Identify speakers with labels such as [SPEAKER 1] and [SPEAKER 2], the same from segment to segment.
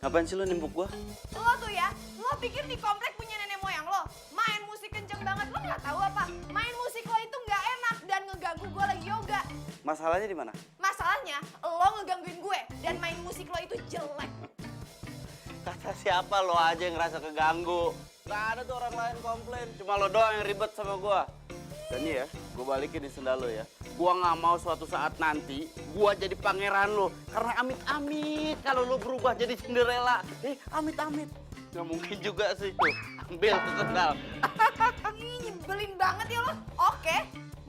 [SPEAKER 1] Ngapain sih lo nimbuk gua?
[SPEAKER 2] Lo tuh ya, lo pikir di komplek punya nenek moyang lo? Main musik kenceng banget, lo nggak tahu apa? Main musik lo itu nggak enak dan ngeganggu gue lagi yoga.
[SPEAKER 1] Masalahnya di mana?
[SPEAKER 2] Masalahnya, lo ngegangguin gue dan main musik lo itu jelek.
[SPEAKER 1] Kata siapa lo aja yang ngerasa keganggu? Gak ada tuh orang lain komplain, cuma lo doang yang ribet sama gua. Dan nih ya, gua balikin nih sendal lo ya. Gua nggak mau suatu saat nanti gua jadi pangeran lo, karena amit-amit kalau lo berubah jadi Cinderella. Amit-amit. Nggak mungkin juga sih tuh. Ambil tuh sendal.
[SPEAKER 2] Ih, nyebelin banget ya lo. Oke,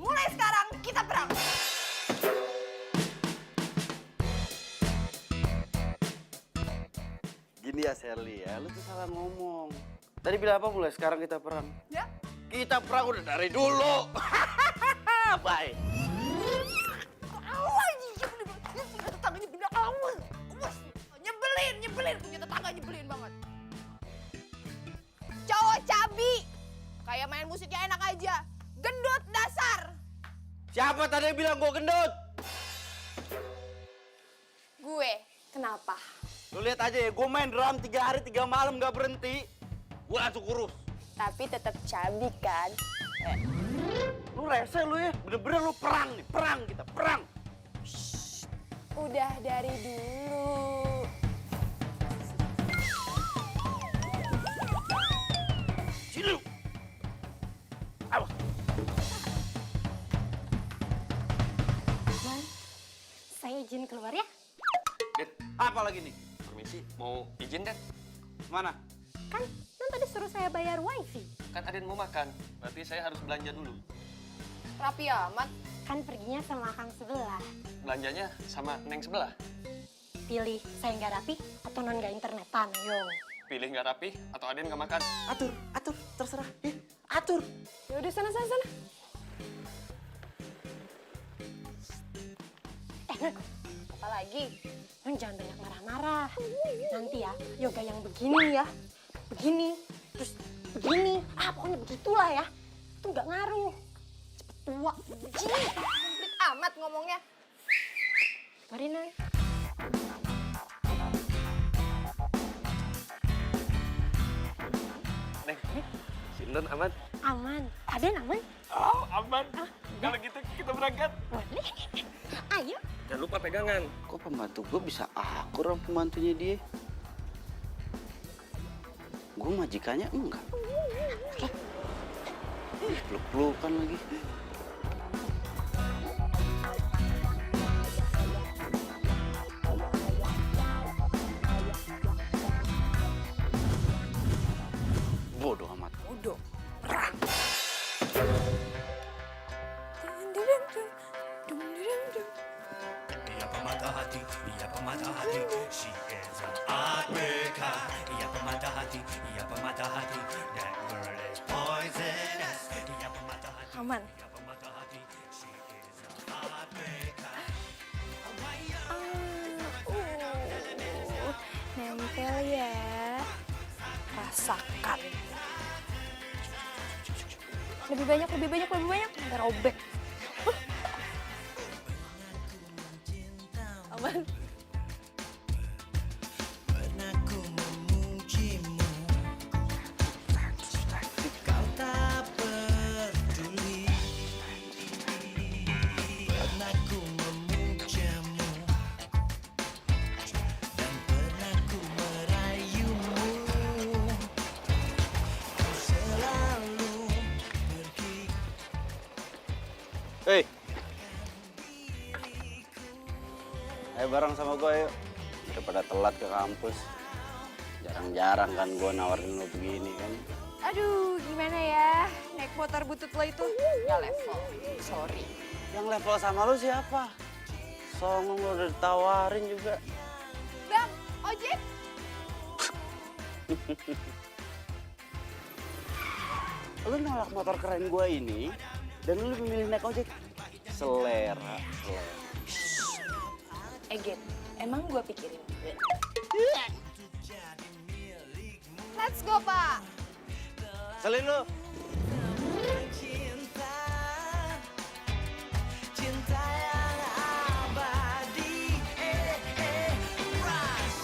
[SPEAKER 2] mulai sekarang kita perang.
[SPEAKER 1] Gini ya Sherly ya, lu tuh salah ngomong. Tadi bilang apa mulai sekarang kita perang?
[SPEAKER 2] Ya?
[SPEAKER 1] Kita perang udah dari dulu. Bye.
[SPEAKER 2] Punya tetangganya benda awas. Nyebelin. Punya tetangga nyebelin banget. Cowok cabi. Kayak main musiknya enak aja. Gendut dasar.
[SPEAKER 1] Siapa tadi yang bilang gua gendut?
[SPEAKER 2] Gue, kenapa?
[SPEAKER 1] Lu lihat aja ya, gua main drum 3 hari 3 malam gak berhenti. Gua langsung kurus.
[SPEAKER 2] Tapi tetap cabi kan?
[SPEAKER 1] Lu rese lu ya, bener-bener lu perang nih, perang kita, perang.
[SPEAKER 2] Udah dari dulu.
[SPEAKER 1] Sini lu. Awas.
[SPEAKER 3] Man, saya izin keluar ya.
[SPEAKER 4] Den,
[SPEAKER 1] Apa lagi nih?
[SPEAKER 4] permisi, mau izin Den?
[SPEAKER 1] Mana?
[SPEAKER 3] Kan non tadi suruh saya bayar wifi.
[SPEAKER 4] Kan Aden mau makan, berarti saya harus belanja dulu.
[SPEAKER 2] Rapi amat.
[SPEAKER 3] Kan perginya sama kang sebelah.
[SPEAKER 4] Belanjanya sama Neng sebelah.
[SPEAKER 3] Pilih saya nggak rapi atau non nggak internetan, yo.
[SPEAKER 4] Pilih nggak rapi atau Aden nggak makan.
[SPEAKER 1] Atur, terserah. Atur.
[SPEAKER 2] Ya udah sana.
[SPEAKER 3] Non,
[SPEAKER 2] Apa lagi?
[SPEAKER 3] non jangan banyak marah-marah. Nanti ya, yoga yang begini ya. Begini, terus begini. Pokoknya begitulah ya. Itu nggak ngaruh. Cepet tua.
[SPEAKER 2] Komplit amat ngomongnya.
[SPEAKER 3] Mari, non.
[SPEAKER 4] Neng, si Non aman?
[SPEAKER 3] Aman. Ada aman?
[SPEAKER 4] Oh, aman. Kalau gitu kita berangkat.
[SPEAKER 3] Boleh. Ayo.
[SPEAKER 4] Jangan lupa pegangan.
[SPEAKER 1] Kok pembantu gua bisa akur sama pembantunya dia? Gua majikannya enggak. Peluk-pelukan lagi. Bodoh amat.
[SPEAKER 2] Bodoh.
[SPEAKER 5] Ia pemata hati, ia pemata hati. She is an heartbreaker. Ia pemata hati, ia pemata hati. That girl is poisonous. Ia pemata hati,
[SPEAKER 2] Aman.
[SPEAKER 5] ia pemata hati. She is a heartbreaker.
[SPEAKER 2] Nempel ya. Rasakan. Lebih banyak. Ntar robek. Aman.
[SPEAKER 5] Pernah ku memujimu, kau tak peduli. Pernah ku memujamu, dan pernah ku merayumu. Kau selalu pergi.
[SPEAKER 1] Hei. Ayo bareng sama gue yuk. Daripada telat ke kampus. Jarang-jarang kan gue nawarin lo begini kan.
[SPEAKER 2] Aduh, gimana ya? Naik motor butut lo itu nggak level. Sorry.
[SPEAKER 1] Yang level sama lo siapa? Songong lo udah ditawarin juga.
[SPEAKER 2] Bang, ojek?
[SPEAKER 1] Lo nolak motor keren gue ini, dan lo lebih milih naik ojek. Selera.
[SPEAKER 2] Gen, emang gue pikirin. Let's go, Pak.
[SPEAKER 1] Selin lo.
[SPEAKER 5] Cinta yang abadi. Rush.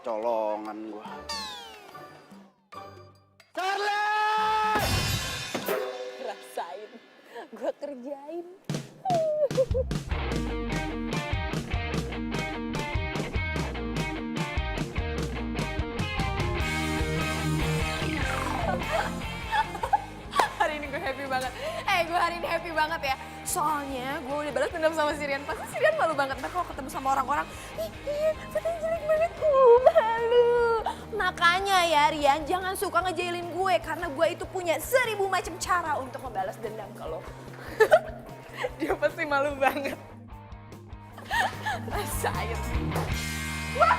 [SPEAKER 1] kecolongan gua.
[SPEAKER 3] Rasain, gue kerjain.
[SPEAKER 2] Hari ini gue happy banget. Gue hari ini happy banget ya. Soalnya gue udah balas dendam sama si Rian. Pasti si Rian malu banget. Ntar kalau ketemu sama orang-orang, ih Rian, fotonya jelek banget. Malu. Makanya ya Rian, jangan suka ngejailin gue. Karena gue itu punya 1000 macam cara untuk ngebalas dendam ke lo. Dia pasti malu banget. Rasain. Wah!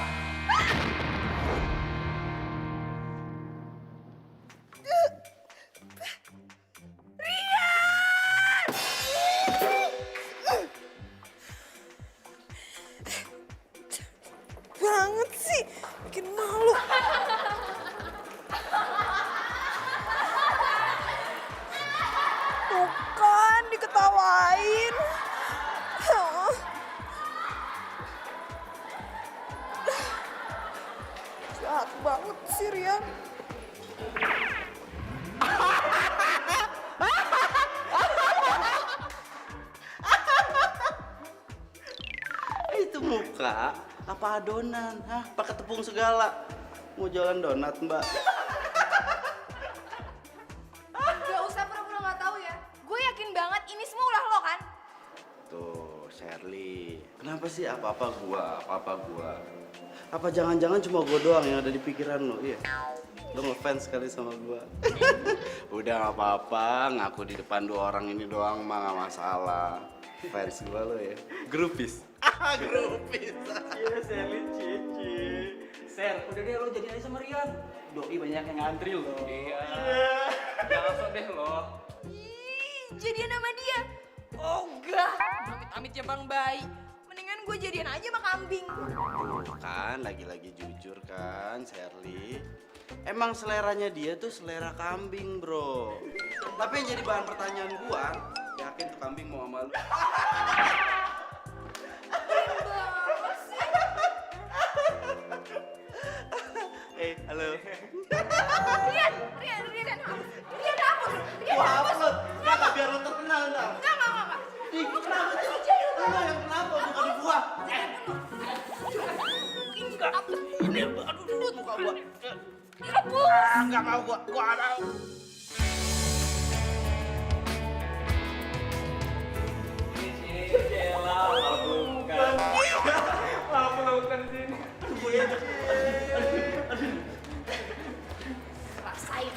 [SPEAKER 2] Banget sih, bikin malu. Tuh kan, diketawain. Jahat banget sih Rian.
[SPEAKER 1] Itu muka apa adonan? Hah? Pakai tepung segala. Mau jualan donat, Mbak?
[SPEAKER 2] Gak usah pura-pura gak tahu ya. Gue yakin banget ini semua ulah lo kan?
[SPEAKER 1] Tuh, Shirley. Kenapa sih apa-apa gua? Apa jangan-jangan cuma gua doang yang ada di pikiran lo? Iya. Lo ngefans sekali sama gua. Udah gak apa-apa, ngaku di depan 2 orang ini doang mah gak masalah. Fans gua lo ya. Grupis. Grupis.
[SPEAKER 6] Iya, Selin Cici. Ser, udah deh lo jadi aja sama Rian. Doi banyak yang ngantri lo. Iya. Jangan sok deh lo.
[SPEAKER 2] Ih, jadian sama dia? Oh enggak, amit-amit ya Bang Bayi. Mendingan gue jadian aja sama kambing.
[SPEAKER 1] Tuh kan, lagi-lagi jujur kan, Shirley. Emang seleranya dia tuh selera kambing, bro. Tapi yang jadi bahan pertanyaan gua, yakin tuh kambing mau sama lu? Halo.
[SPEAKER 2] Rian, hapus.
[SPEAKER 1] Gua upload. Enggak biar lo terkenal ntar.
[SPEAKER 2] Enggak.
[SPEAKER 1] Ih, kenapa sih? Lu yang kenapa? Bukan di gua. Ini, aduh, muka gua. Enggak mau gua mau.
[SPEAKER 6] Malah pelukan sini.
[SPEAKER 2] Rasain.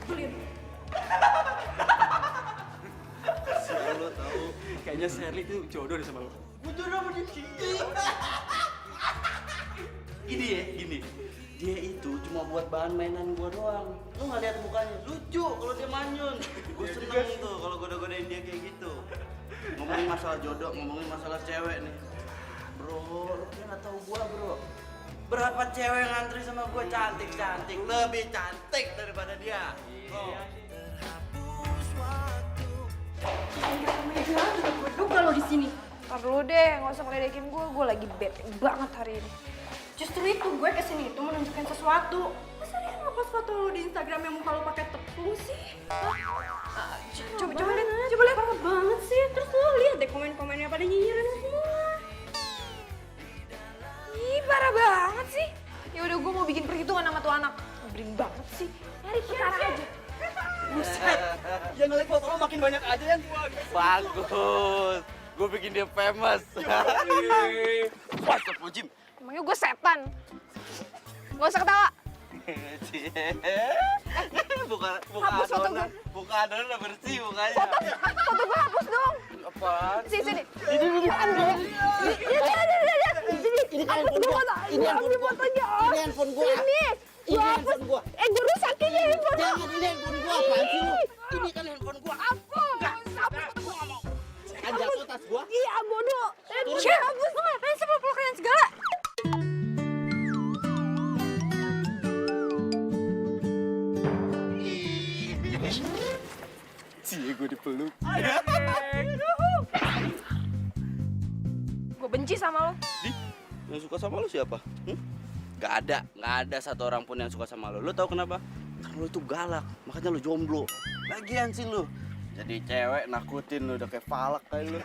[SPEAKER 2] Belit.
[SPEAKER 1] Lo tahu.
[SPEAKER 6] Kayaknya Shirley tuh jodoh deh sama lo.
[SPEAKER 1] Gua jodoh sama dia. Gini. Dia itu cuma buat bahan mainan gua doang. Lu nggak lihat mukanya, lucu kalau dia manyun. Gua seneng tuh kalau goda-godain dia kayak gitu. Ngomongin masalah jodoh, ngomongin masalah cewek nih. Bro, lu kan nggak tahu gua, bro. Berapa cewek yang ngantri sama gua cantik, lebih cantik daripada dia. Oh.
[SPEAKER 3] Berduka lo di sini.
[SPEAKER 2] Ntar dulu deh, gak usah ngeledekin gue lagi bete banget hari ini.
[SPEAKER 3] Justru itu gue kesini itu menunjukkan sesuatu. Masa dia ngepost foto lo di Instagram yang muka lo pakai tepung sih?
[SPEAKER 2] Coba lihat.
[SPEAKER 3] Parah banget sih. Terus lo lihat deh komen-komennya pada nyinyirin semua.
[SPEAKER 2] Ih, parah banget sih. Ya udah gue mau bikin perhitungan sama tuh anak. Ngebring banget sih. Nyari perkara aja.
[SPEAKER 6] Yang nge-like foto lo makin banyak aja yang gua.
[SPEAKER 1] Bagus. Gue bikin dia famous. Wah, Jim.
[SPEAKER 2] Emangnya gue setan? Gak usah ketawa. Hapus foto gue.
[SPEAKER 1] Buka adonan udah bersih mukanya.
[SPEAKER 2] Foto gue hapus dong.
[SPEAKER 1] Apaan?
[SPEAKER 2] Sini.
[SPEAKER 3] Ini handphone gua. Ini handphone gua.
[SPEAKER 2] Gue rusakin ya handphone.
[SPEAKER 3] Jangan, ini handphone gua. Apaan sih lu?
[SPEAKER 1] Ini kan handphone gua.
[SPEAKER 2] Hapus.
[SPEAKER 1] Gua nggak mau. Kan jatuh tas gua.
[SPEAKER 2] Iya, bodoh. Cek, hapus. Lo ngapain sih peluk-pelukan segala?
[SPEAKER 6] Cie, gue dipeluk.
[SPEAKER 2] Gue benci sama lo.
[SPEAKER 1] Yang suka sama lu siapa? Gak ada satu orang pun yang suka sama lu. Lu tahu kenapa? Karena lu itu galak, makanya lu jomblo. Lagian sih lu jadi cewek nakutin lu udah kayak falak kayak lu.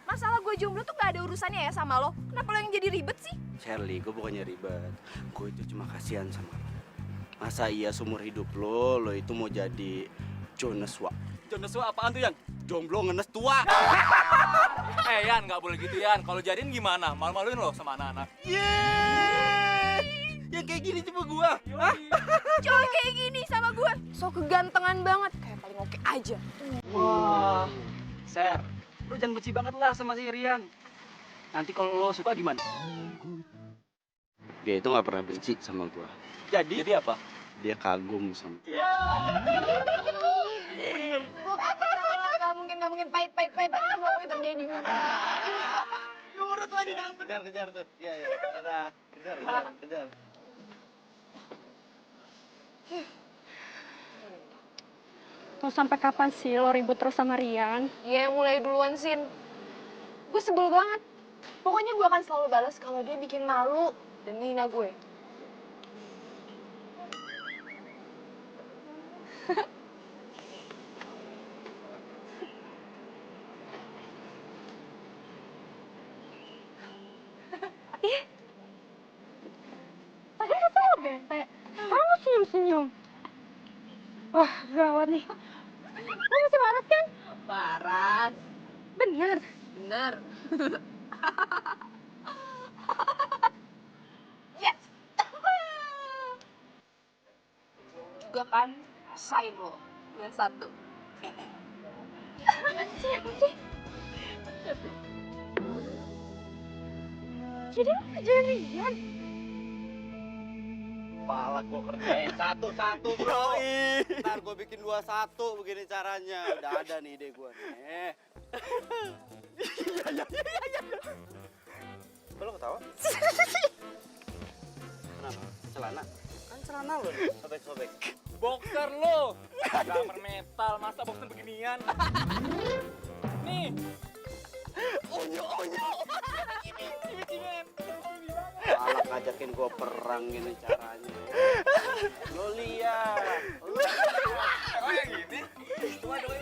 [SPEAKER 2] Masalah gue jomblo tuh gak ada urusannya ya sama lo. Kenapa lo yang jadi ribet sih?
[SPEAKER 1] Shirley, gue bukannya ribet. Gue itu cuma kasihan sama lo. Masa iya seumur hidup lo itu mau jadi Joneswa?
[SPEAKER 6] Joneswa apaan tuh, Yan?
[SPEAKER 1] Jomblo ngenes tua.
[SPEAKER 6] Yan, nggak boleh gitu, Yan. Kalau jadiin gimana? Malu-maluin lo sama anak-anak.
[SPEAKER 1] Yeay! Yang kayak gini cuma gua. Hah?
[SPEAKER 2] Cowok kayak gini sama gue. So kegantengan banget. Kayak paling oke aja.
[SPEAKER 6] Wah, Ser, lo jangan benci banget lah sama si Rian. Nanti kalau lo suka gimana?
[SPEAKER 1] Dia itu nggak pernah benci sama gua.
[SPEAKER 6] Jadi apa?
[SPEAKER 1] Dia kagum sama.
[SPEAKER 2] Gak mungkin pahit. Semua itu terjadi.
[SPEAKER 1] Nurut lagi dong. Kejar tuh. Iya. Kejar.
[SPEAKER 3] Mau sampai kapan sih lo ribut terus sama Rian?
[SPEAKER 2] Iya, mulai duluan, Sin. Gue sebel banget. Pokoknya gue akan selalu balas kalau dia bikin malu dan ngehina gue.
[SPEAKER 3] Tadi kata lo bete, sekarang lo senyum-senyum. Wah, gawat nih. Lo masih waras kan?
[SPEAKER 2] Paras.
[SPEAKER 3] Bener.
[SPEAKER 2] Bener. Yes. Juga kan, sign lo. Yang satu.
[SPEAKER 3] Apa sih? Jadi lo kerjain Rian?
[SPEAKER 1] Palak gua kerjain satu-satu, bro. Ntar gua bikin 2-1 begini caranya. Udah ada nih ide gua nih. Iya. Kok lo ketawa? Kenapa? Celana? Kan celana lo nih, sobek-sobek.
[SPEAKER 6] Boxer lo. Gambar metal, masa boxer beginian? Nih.
[SPEAKER 1] Onyo. Palak ngajakin gua perang gini caranya. Lo lihat.
[SPEAKER 4] Oh yang gini? Coba dong.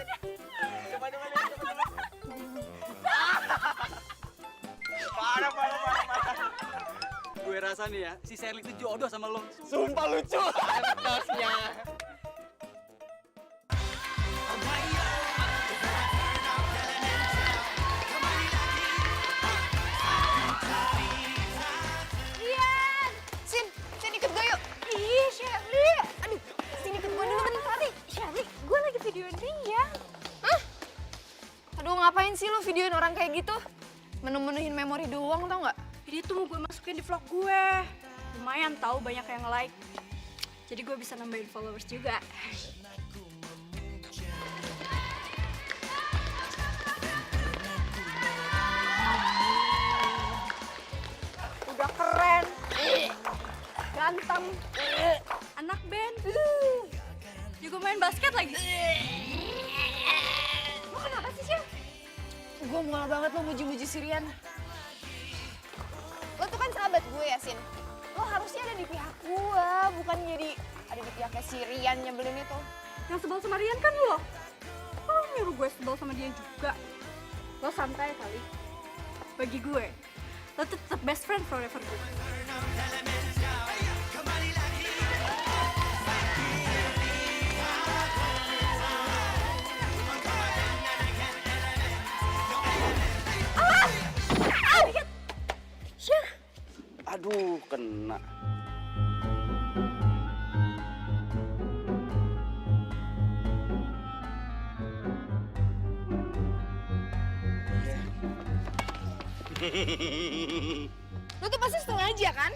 [SPEAKER 4] Parah.
[SPEAKER 6] Gue rasa nih ya, si Sherly itu jodoh sama lo.
[SPEAKER 1] Sumpah lucu.
[SPEAKER 4] Tasnya.
[SPEAKER 2] Rian! Sin ikut gue yuk. Ih, Sherly. Aduh, Sin ikut gue dulu bentar nih. Sherly, gue lagi videoin Rian. Hah? Aduh, ngapain sih lo videoin orang kayak gitu? Menu-menuhin memori doang, tau nggak?
[SPEAKER 3] Ini tuh mau gue masukin di vlog gue. Lumayan tahu banyak yang like. Jadi gue bisa nambahin followers juga.
[SPEAKER 2] Udah keren.
[SPEAKER 3] Ganteng. Anak band. Juga main basket lagi.
[SPEAKER 2] Lo kenapa sih, Syah? Gue mual banget lo muji-muji si Rian. Lo tuh kan sahabat gue ya, Sin. Lo harusnya ada di pihak gue, bukan jadi ada di pihaknya si Rian nyebelin itu.
[SPEAKER 3] Yang sebel sama Rian kan lo. Kok lo nyuruh gue sebel sama dia juga? Lo santai kali. Bagi gue, lo tuh tetap best friend forever gue.
[SPEAKER 1] Aduh, kena.
[SPEAKER 2] Lo tuh pasti sengaja kan?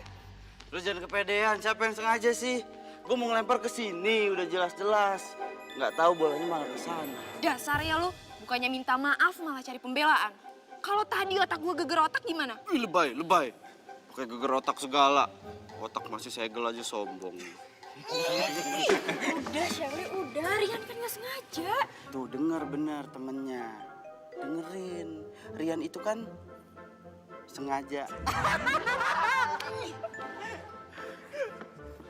[SPEAKER 1] Lu jangan kepedean, siapa yang sengaja sih? Gue mau ngelempar ke sini, udah jelas-jelas. Nggak tahu bolanya malah ke sana.
[SPEAKER 2] Dasar ya lo, bukannya minta maaf malah cari pembelaan. Kalau tadi otak gue geger otak gimana?
[SPEAKER 1] Ih, lebay. Pakai geger otak segala. Otak masih segel aja sombong.
[SPEAKER 3] Udah, Sherly, udah. Rian kan nggak sengaja.
[SPEAKER 1] Tuh, dengar benar temennya. Dengerin. Rian itu kan sengaja.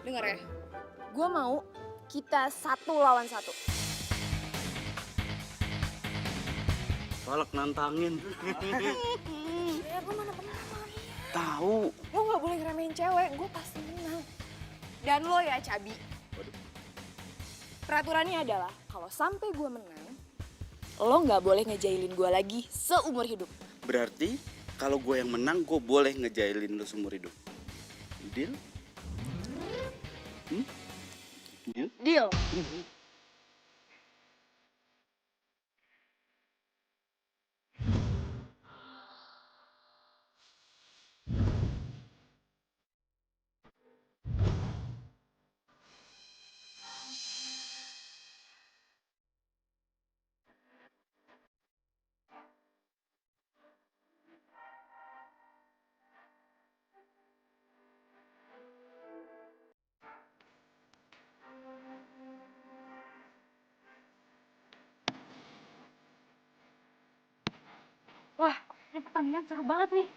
[SPEAKER 2] Dengar ya, gue mau kita 1 lawan 1.
[SPEAKER 1] Tolak nantangin.
[SPEAKER 2] Ya gue mana pernah sama dia.
[SPEAKER 1] Tahu.
[SPEAKER 2] Lo gak boleh ngeremehin cewek, gue pasti menang. Dan lo ya Cabi. Peraturannya adalah kalau sampai gue menang, lo gak boleh ngejailin gue lagi seumur hidup.
[SPEAKER 1] Berarti kalau gue yang menang, gue boleh ngejailin lu seumur hidup. Deal? Deal?
[SPEAKER 2] Deal.
[SPEAKER 3] Wah, ini pertandingan seru banget nih.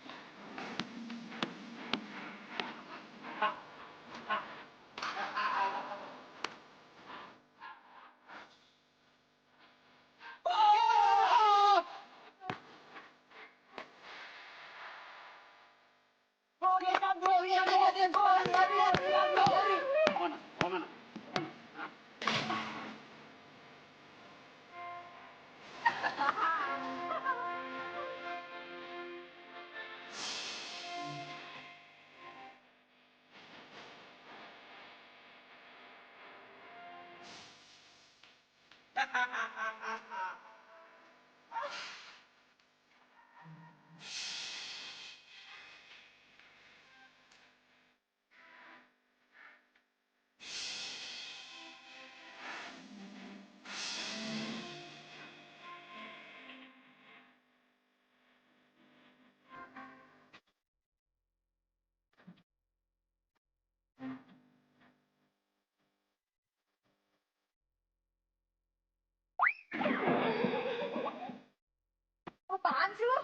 [SPEAKER 2] Apaan sih lo?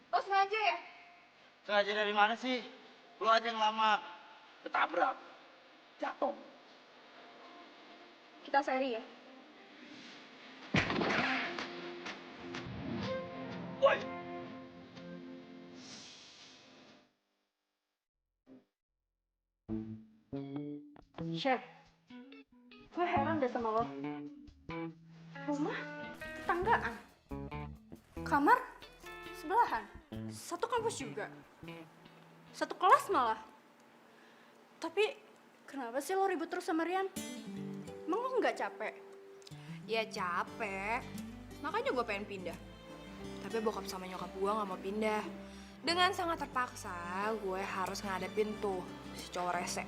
[SPEAKER 2] Lo sengaja ya?
[SPEAKER 1] Sengaja dari mana sih? Lu aja yang lama. Ketabrak. Jatuh.
[SPEAKER 2] Kita seri ya?
[SPEAKER 1] Woi.
[SPEAKER 3] Chef, gue heran deh sama lo. Rumah tetanggaan, kamar sebelahan, satu kampus juga, satu kelas malah. Tapi kenapa sih lo ribut terus sama Rian? Emang lo nggak capek?
[SPEAKER 2] Ya capek, makanya gue pengen pindah. Tapi bokap sama nyokap gue gak mau pindah. Dengan sangat terpaksa, gue harus ngadepin tuh si cowok rese.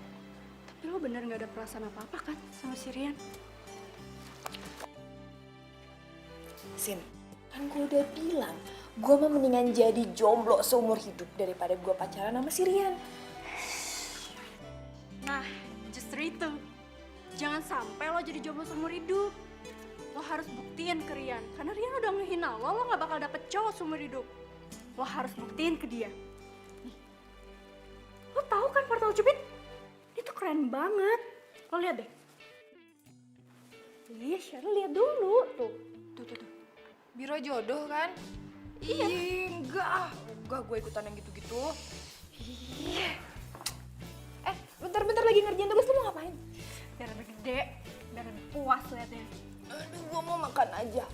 [SPEAKER 3] Tapi lo bener nggak ada perasaan apa-apa kan sama si Rian?
[SPEAKER 2] Sin, kan gue udah bilang, gue mah mendingan jadi jomblo seumur hidup daripada gue pacaran sama si Rian.
[SPEAKER 3] Nah, justru itu. Jangan sampai lo jadi jomblo seumur hidup. Lo harus buktiin ke Rian. Karena Rian udah ngehina lo gak bakal dapet cowok seumur hidup. Lo harus buktiin ke dia. Nih, lo tahu kan portal Cupid? Itu keren banget. Lo lihat deh. Iya, Cheryl lihat dulu. Tuh.
[SPEAKER 2] Biro jodoh kan? Iya. Enggak gue ikutan yang gitu-gitu. Iya. Bentar lagi ngerjain tugas, lu mau ngapain?
[SPEAKER 3] Biar lebih gede, biar lebih puas liatnya.
[SPEAKER 2] Aduh, gue mau makan aja.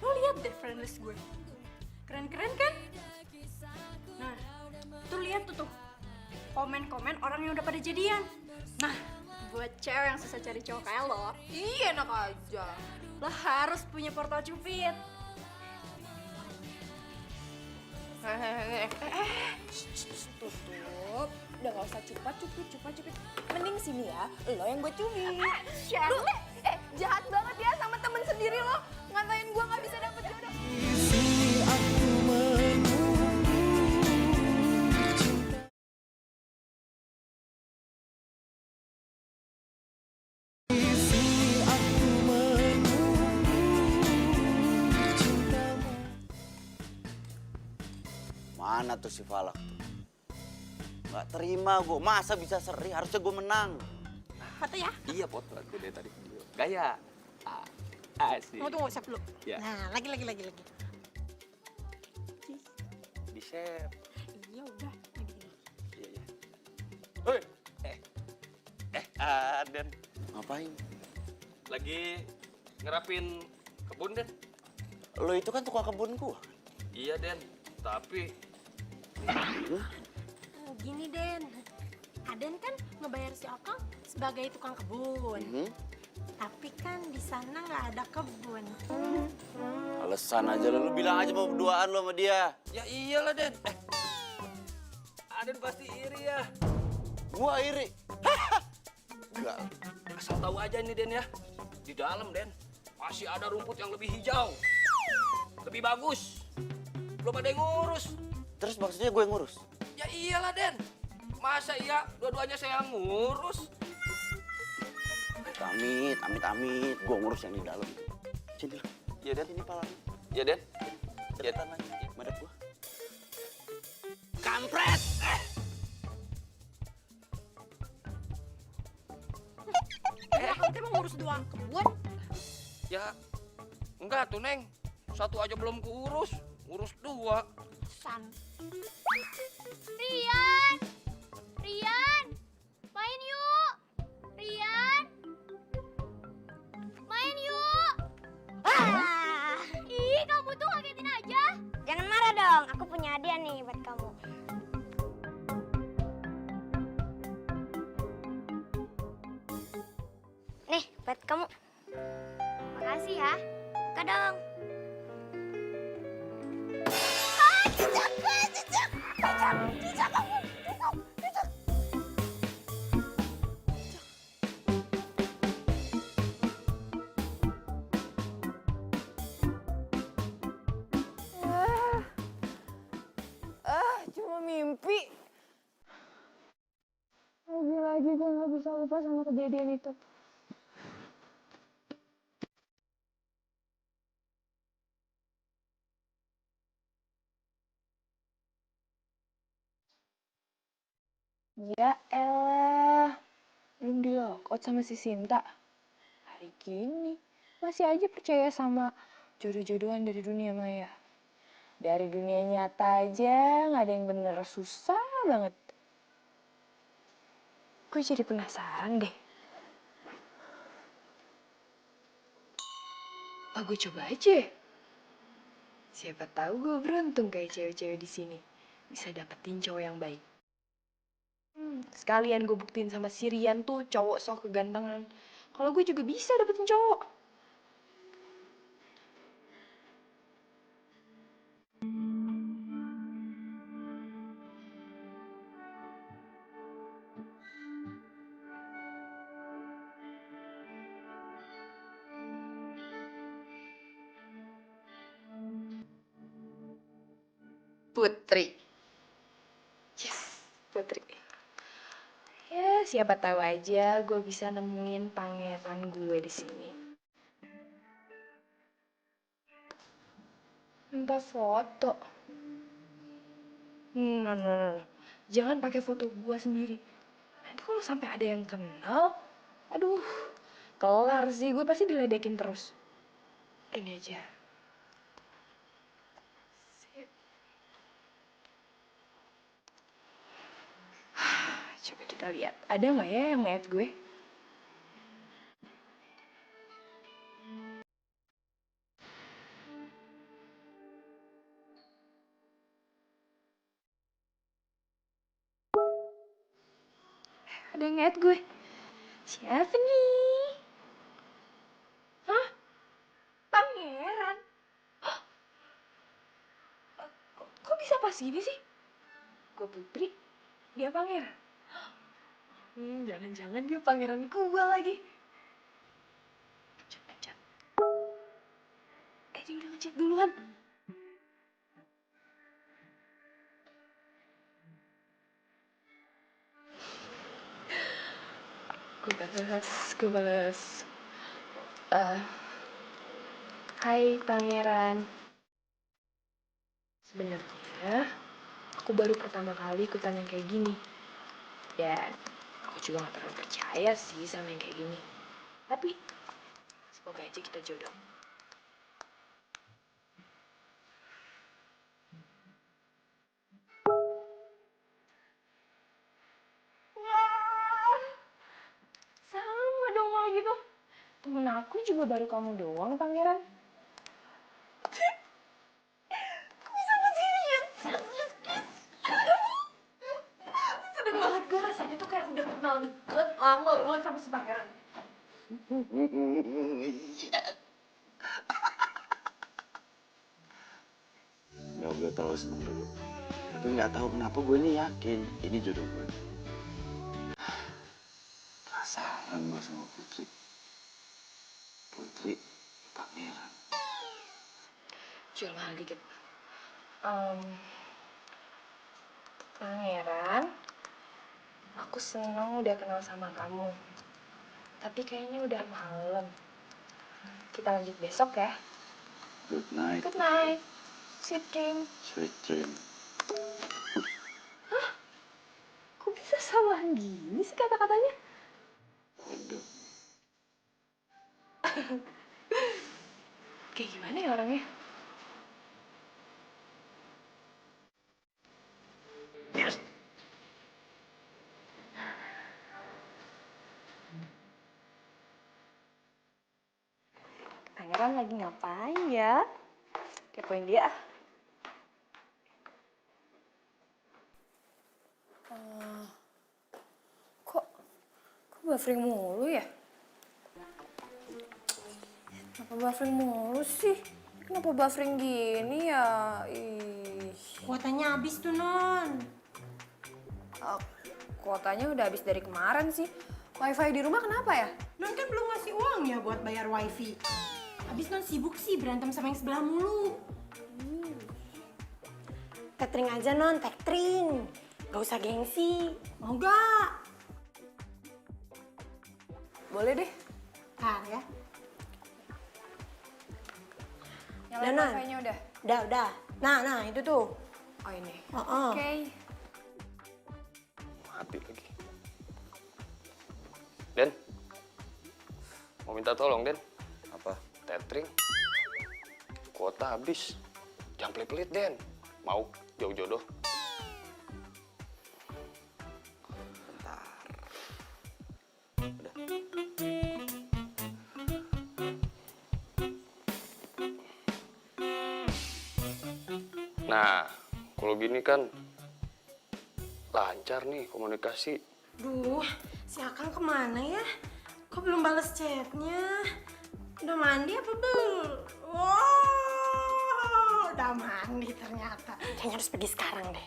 [SPEAKER 3] Lo lihat deh friend list gue. Keren-keren kan? Nah, tuh lihat tuh. Komen-komen orang yang udah pada jadian. Nah, buat cewek yang susah cari cowok kayak lo,
[SPEAKER 2] Iya, enak aja.
[SPEAKER 3] lo harus punya portal Cupid.
[SPEAKER 2] Tutup. Udah gak usah cupit. Mending sini ya, lo yang gue cubit.
[SPEAKER 3] Cheryl.
[SPEAKER 2] Lu, jahat banget ya sama temen sendiri lo. Ngatain gue gak bisa dapet jodoh.
[SPEAKER 1] Mana tuh si Falak tuh? Gak terima gue, masa bisa seri? Harusnya gue menang.
[SPEAKER 2] Foto ya?
[SPEAKER 6] Iya foto aku dari tadi video. Gaya. Asik.
[SPEAKER 2] Tunggu, save dulu.
[SPEAKER 6] Ya.
[SPEAKER 2] Nah, lagi.
[SPEAKER 6] Di share.
[SPEAKER 2] Iya udah.
[SPEAKER 6] Iya iya. Hoi. Aden.
[SPEAKER 1] Ngapain?
[SPEAKER 6] Lagi ngerapin kebun, Den.
[SPEAKER 1] Lo itu kan tukang kebun gue.
[SPEAKER 6] Iya, Den. Tapi
[SPEAKER 3] Gini Den, Aden kan ngebayar si Akang sebagai tukang kebun. Tapi kan di sana nggak ada kebun.
[SPEAKER 1] Alasan aja lo bilang aja mau berduaan lo sama dia.
[SPEAKER 6] ya iyalah, Den. Aden pasti iri ya.
[SPEAKER 1] Gua iri. Enggak.
[SPEAKER 6] Asal tahu aja nih, Den ya. Di dalam, Den, masih ada rumput yang lebih hijau. Lebih bagus. Belum ada yang ngurus.
[SPEAKER 1] Terus maksudnya gue yang ngurus?
[SPEAKER 6] Ya iyalah, Den. Masa iya dua-duanya saya yang ngurus?
[SPEAKER 1] Amit. Gue ngurus yang di dalam. Sini lo.
[SPEAKER 6] Iya, Den.
[SPEAKER 1] Ini pala.
[SPEAKER 6] Iya, Den. Iya,
[SPEAKER 1] Depan lagi. Madep gue.
[SPEAKER 6] Kampret!
[SPEAKER 3] Akang teh mau ngurus dua kebun.
[SPEAKER 6] Ya, enggak tuh, Neng. Satu aja belum keurus. Ngurus dua.
[SPEAKER 3] San.
[SPEAKER 7] Rian! Rian! Main yuk! Rian! Main yuk! Ih, kamu tuh ngagetin aja.
[SPEAKER 8] Jangan marah dong, aku punya hadiah nih buat kamu. Nih, buat kamu.
[SPEAKER 7] Makasih ya.
[SPEAKER 8] Buka dong.
[SPEAKER 2] Cuma mimpi. Lagi-lagi gue gak bisa lupa sama kejadian itu. Ya elah, belum di out sama si Sinta. Hari gini, masih aja percaya sama jodoh-jodohan dari dunia maya. Dari dunia nyata aja nggak ada yang bener, susah banget. Gue jadi penasaran deh. Oh, gue coba aja. Siapa tahu gue beruntung kayak cewek-cewek di sini. Bisa dapetin cowok yang baik. Sekalian gue buktiin sama si Rian tuh cowok sok kegantengan. Kalau gue juga bisa dapetin cowok. Putri. Yes, Putri. Ya, siapa tahu aja gue bisa nemuin pangeran gue di sini. Minta foto. No. Jangan pakai foto gue sendiri. Nanti kalau sampai ada yang kenal, aduh, kelar sih. Gue pasti diledekin terus. Ini aja. Sip. Coba kita lihat. Ada nggak ya yang nge-add gue? Ada yang nge-add gue. Siapa nih? Hah? Pangeran? Hah? Kok bisa pas gini sih? Gue Putri, dia pangeran. Jangan-jangan dia pangeran gue lagi. Chat. Dia udah ngechat duluan. Gue balas. Hai pangeran. Sebenarnya aku baru pertama kali ikutan yang kayak gini. Dan aku juga gak terlalu percaya sih sama yang kayak gini. Tapi semoga aja kita jodoh. Sama dong kalau gitu. Temen aku juga baru kamu doang, Pangeran. Kok bisa begini? Seneng banget gue rasanya tuh kayak udah kenal deket lama banget sama si Pangeran.
[SPEAKER 1] Gak gue terlalu seneng dulu. Tapi nggak tahu kenapa gue ini yakin ini jodoh gue. Pasangan gue sama Putri. Putri Pangeran.
[SPEAKER 2] Jual mahal dikit. Pangeran, aku seneng udah kenal sama kamu. Tapi kayaknya udah malam. Kita lanjut besok ya.
[SPEAKER 1] Good night.
[SPEAKER 2] Good night. Sweet dream.
[SPEAKER 1] Sweet dream.
[SPEAKER 2] Kok bisa salah gini sih kata-katanya?
[SPEAKER 1] Waduh.
[SPEAKER 2] Kayak gimana ya orangnya? Pangeran lagi ngapain ya? Kepoin dia. Kok buffering mulu ya? Kenapa buffering mulu sih? Kenapa buffering gini ya? Ih.
[SPEAKER 3] Kuotanya habis tuh, Non.
[SPEAKER 2] Kuotanya udah habis dari kemarin sih. Wifi di rumah kenapa ya?
[SPEAKER 3] Non kan belum ngasih uang ya buat bayar wifi. Habis Non sibuk sih berantem sama yang sebelah mulu. Tethering aja Non, tethering. Gak usah gengsi. Mau gak?
[SPEAKER 2] Boleh deh.
[SPEAKER 3] Ntar ya.
[SPEAKER 2] Nyalain
[SPEAKER 3] Nan.
[SPEAKER 2] wifi-nya udah.
[SPEAKER 3] Udah. Nah itu tuh.
[SPEAKER 2] Oh ini.
[SPEAKER 3] Heeh.
[SPEAKER 2] Oke.
[SPEAKER 4] Mati lagi. Den, mau minta tolong, Den.
[SPEAKER 1] Apa?
[SPEAKER 4] Tethering. Kuota habis. Jangan pelit-pelit, Den. Mau jauh jodoh. Nah, kalau gini kan lancar nih komunikasi.
[SPEAKER 3] Duh, si Akang kemana ya? Kok belum balas chatnya? Udah mandi apa belum? Wow, udah mandi ternyata. Kayaknya harus pergi sekarang deh.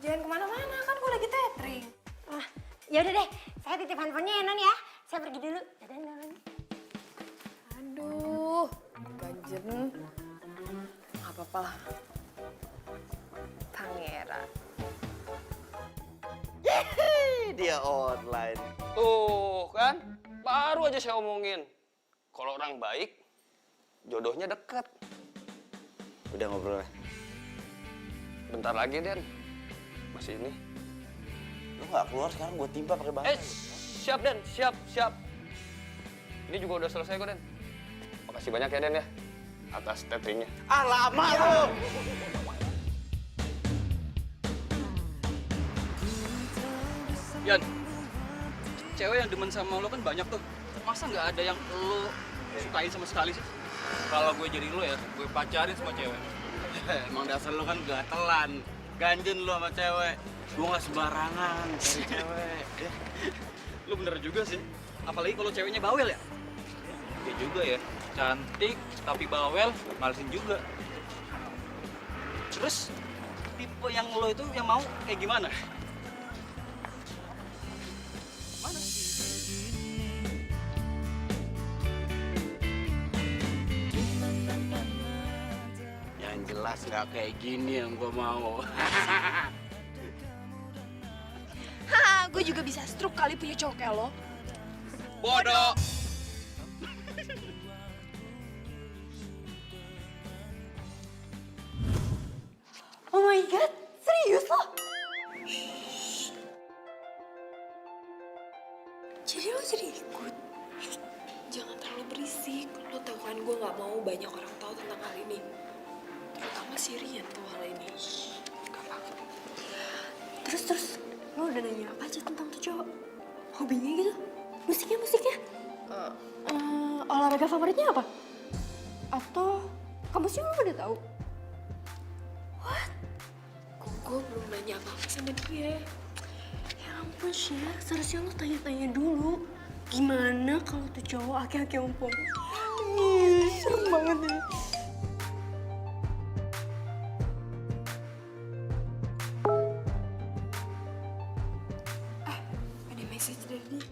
[SPEAKER 2] Jangan kemana-mana kan gue lagi tethering.
[SPEAKER 3] Ah, ya udah deh, saya titip handphonenya ya Non ya. Saya pergi dulu. Dadah Non.
[SPEAKER 2] Aduh, ganjen. Gak apa-apa lah. Pangeran.
[SPEAKER 1] Dia online.
[SPEAKER 4] Tuh kan, baru aja saya omongin. Kalau orang baik, jodohnya deket.
[SPEAKER 1] Udah ngobrol ya?
[SPEAKER 4] Bentar lagi, Den. Masih ini.
[SPEAKER 1] Lu nggak keluar sekarang gue timpa pakai batu.
[SPEAKER 4] Siap, Den. Siap. Ini juga udah selesai kok, Den. Makasih banyak ya, Den ya. Atas tetheringnya.
[SPEAKER 1] Ah lama lu.
[SPEAKER 6] Yan, cewek yang demen sama lo kan banyak tuh. Masa nggak ada yang lo sukain sama sekali sih? Kalau gue jadi lo ya, gue pacarin sama cewek.
[SPEAKER 1] Emang dasar lu kan gatelan. Ganjen lu sama cewek. Gue nggak sembarangan cari cewek.
[SPEAKER 6] Lo bener juga sih. Apalagi kalau ceweknya bawel ya. Ya juga ya, cantik tapi bawel, malesin juga. Terus tipe yang lo itu yang mau kayak gimana? Mana?
[SPEAKER 1] Yang jelas nggak kayak gini yang gue mau.
[SPEAKER 2] Hah, gue juga bisa stroke kali punya cowok kayak lo.
[SPEAKER 6] Bodoh.
[SPEAKER 3] Oh my
[SPEAKER 2] God, serius lo?
[SPEAKER 9] Jadi lo jadi ikut? Jangan terlalu berisik. Lo tau kan gue gak mau banyak orang tahu tentang hal ini. Terutama si Rian tahu hal ini. Gak apa-apa. Terus, lo udah nanya apa aja tentang tuh cowok? Hobinya gitu? Musiknya? Olahraga favoritnya apa? Atau kampusnya lo udah tahu? What? Gue belum nanya apa-apa sama dia. Ya ampun, Syah. Seharusnya lo tanya-tanya dulu. Gimana kalau tuh cowok aki-aki ompong? Serem banget ya. Ada message dari dia.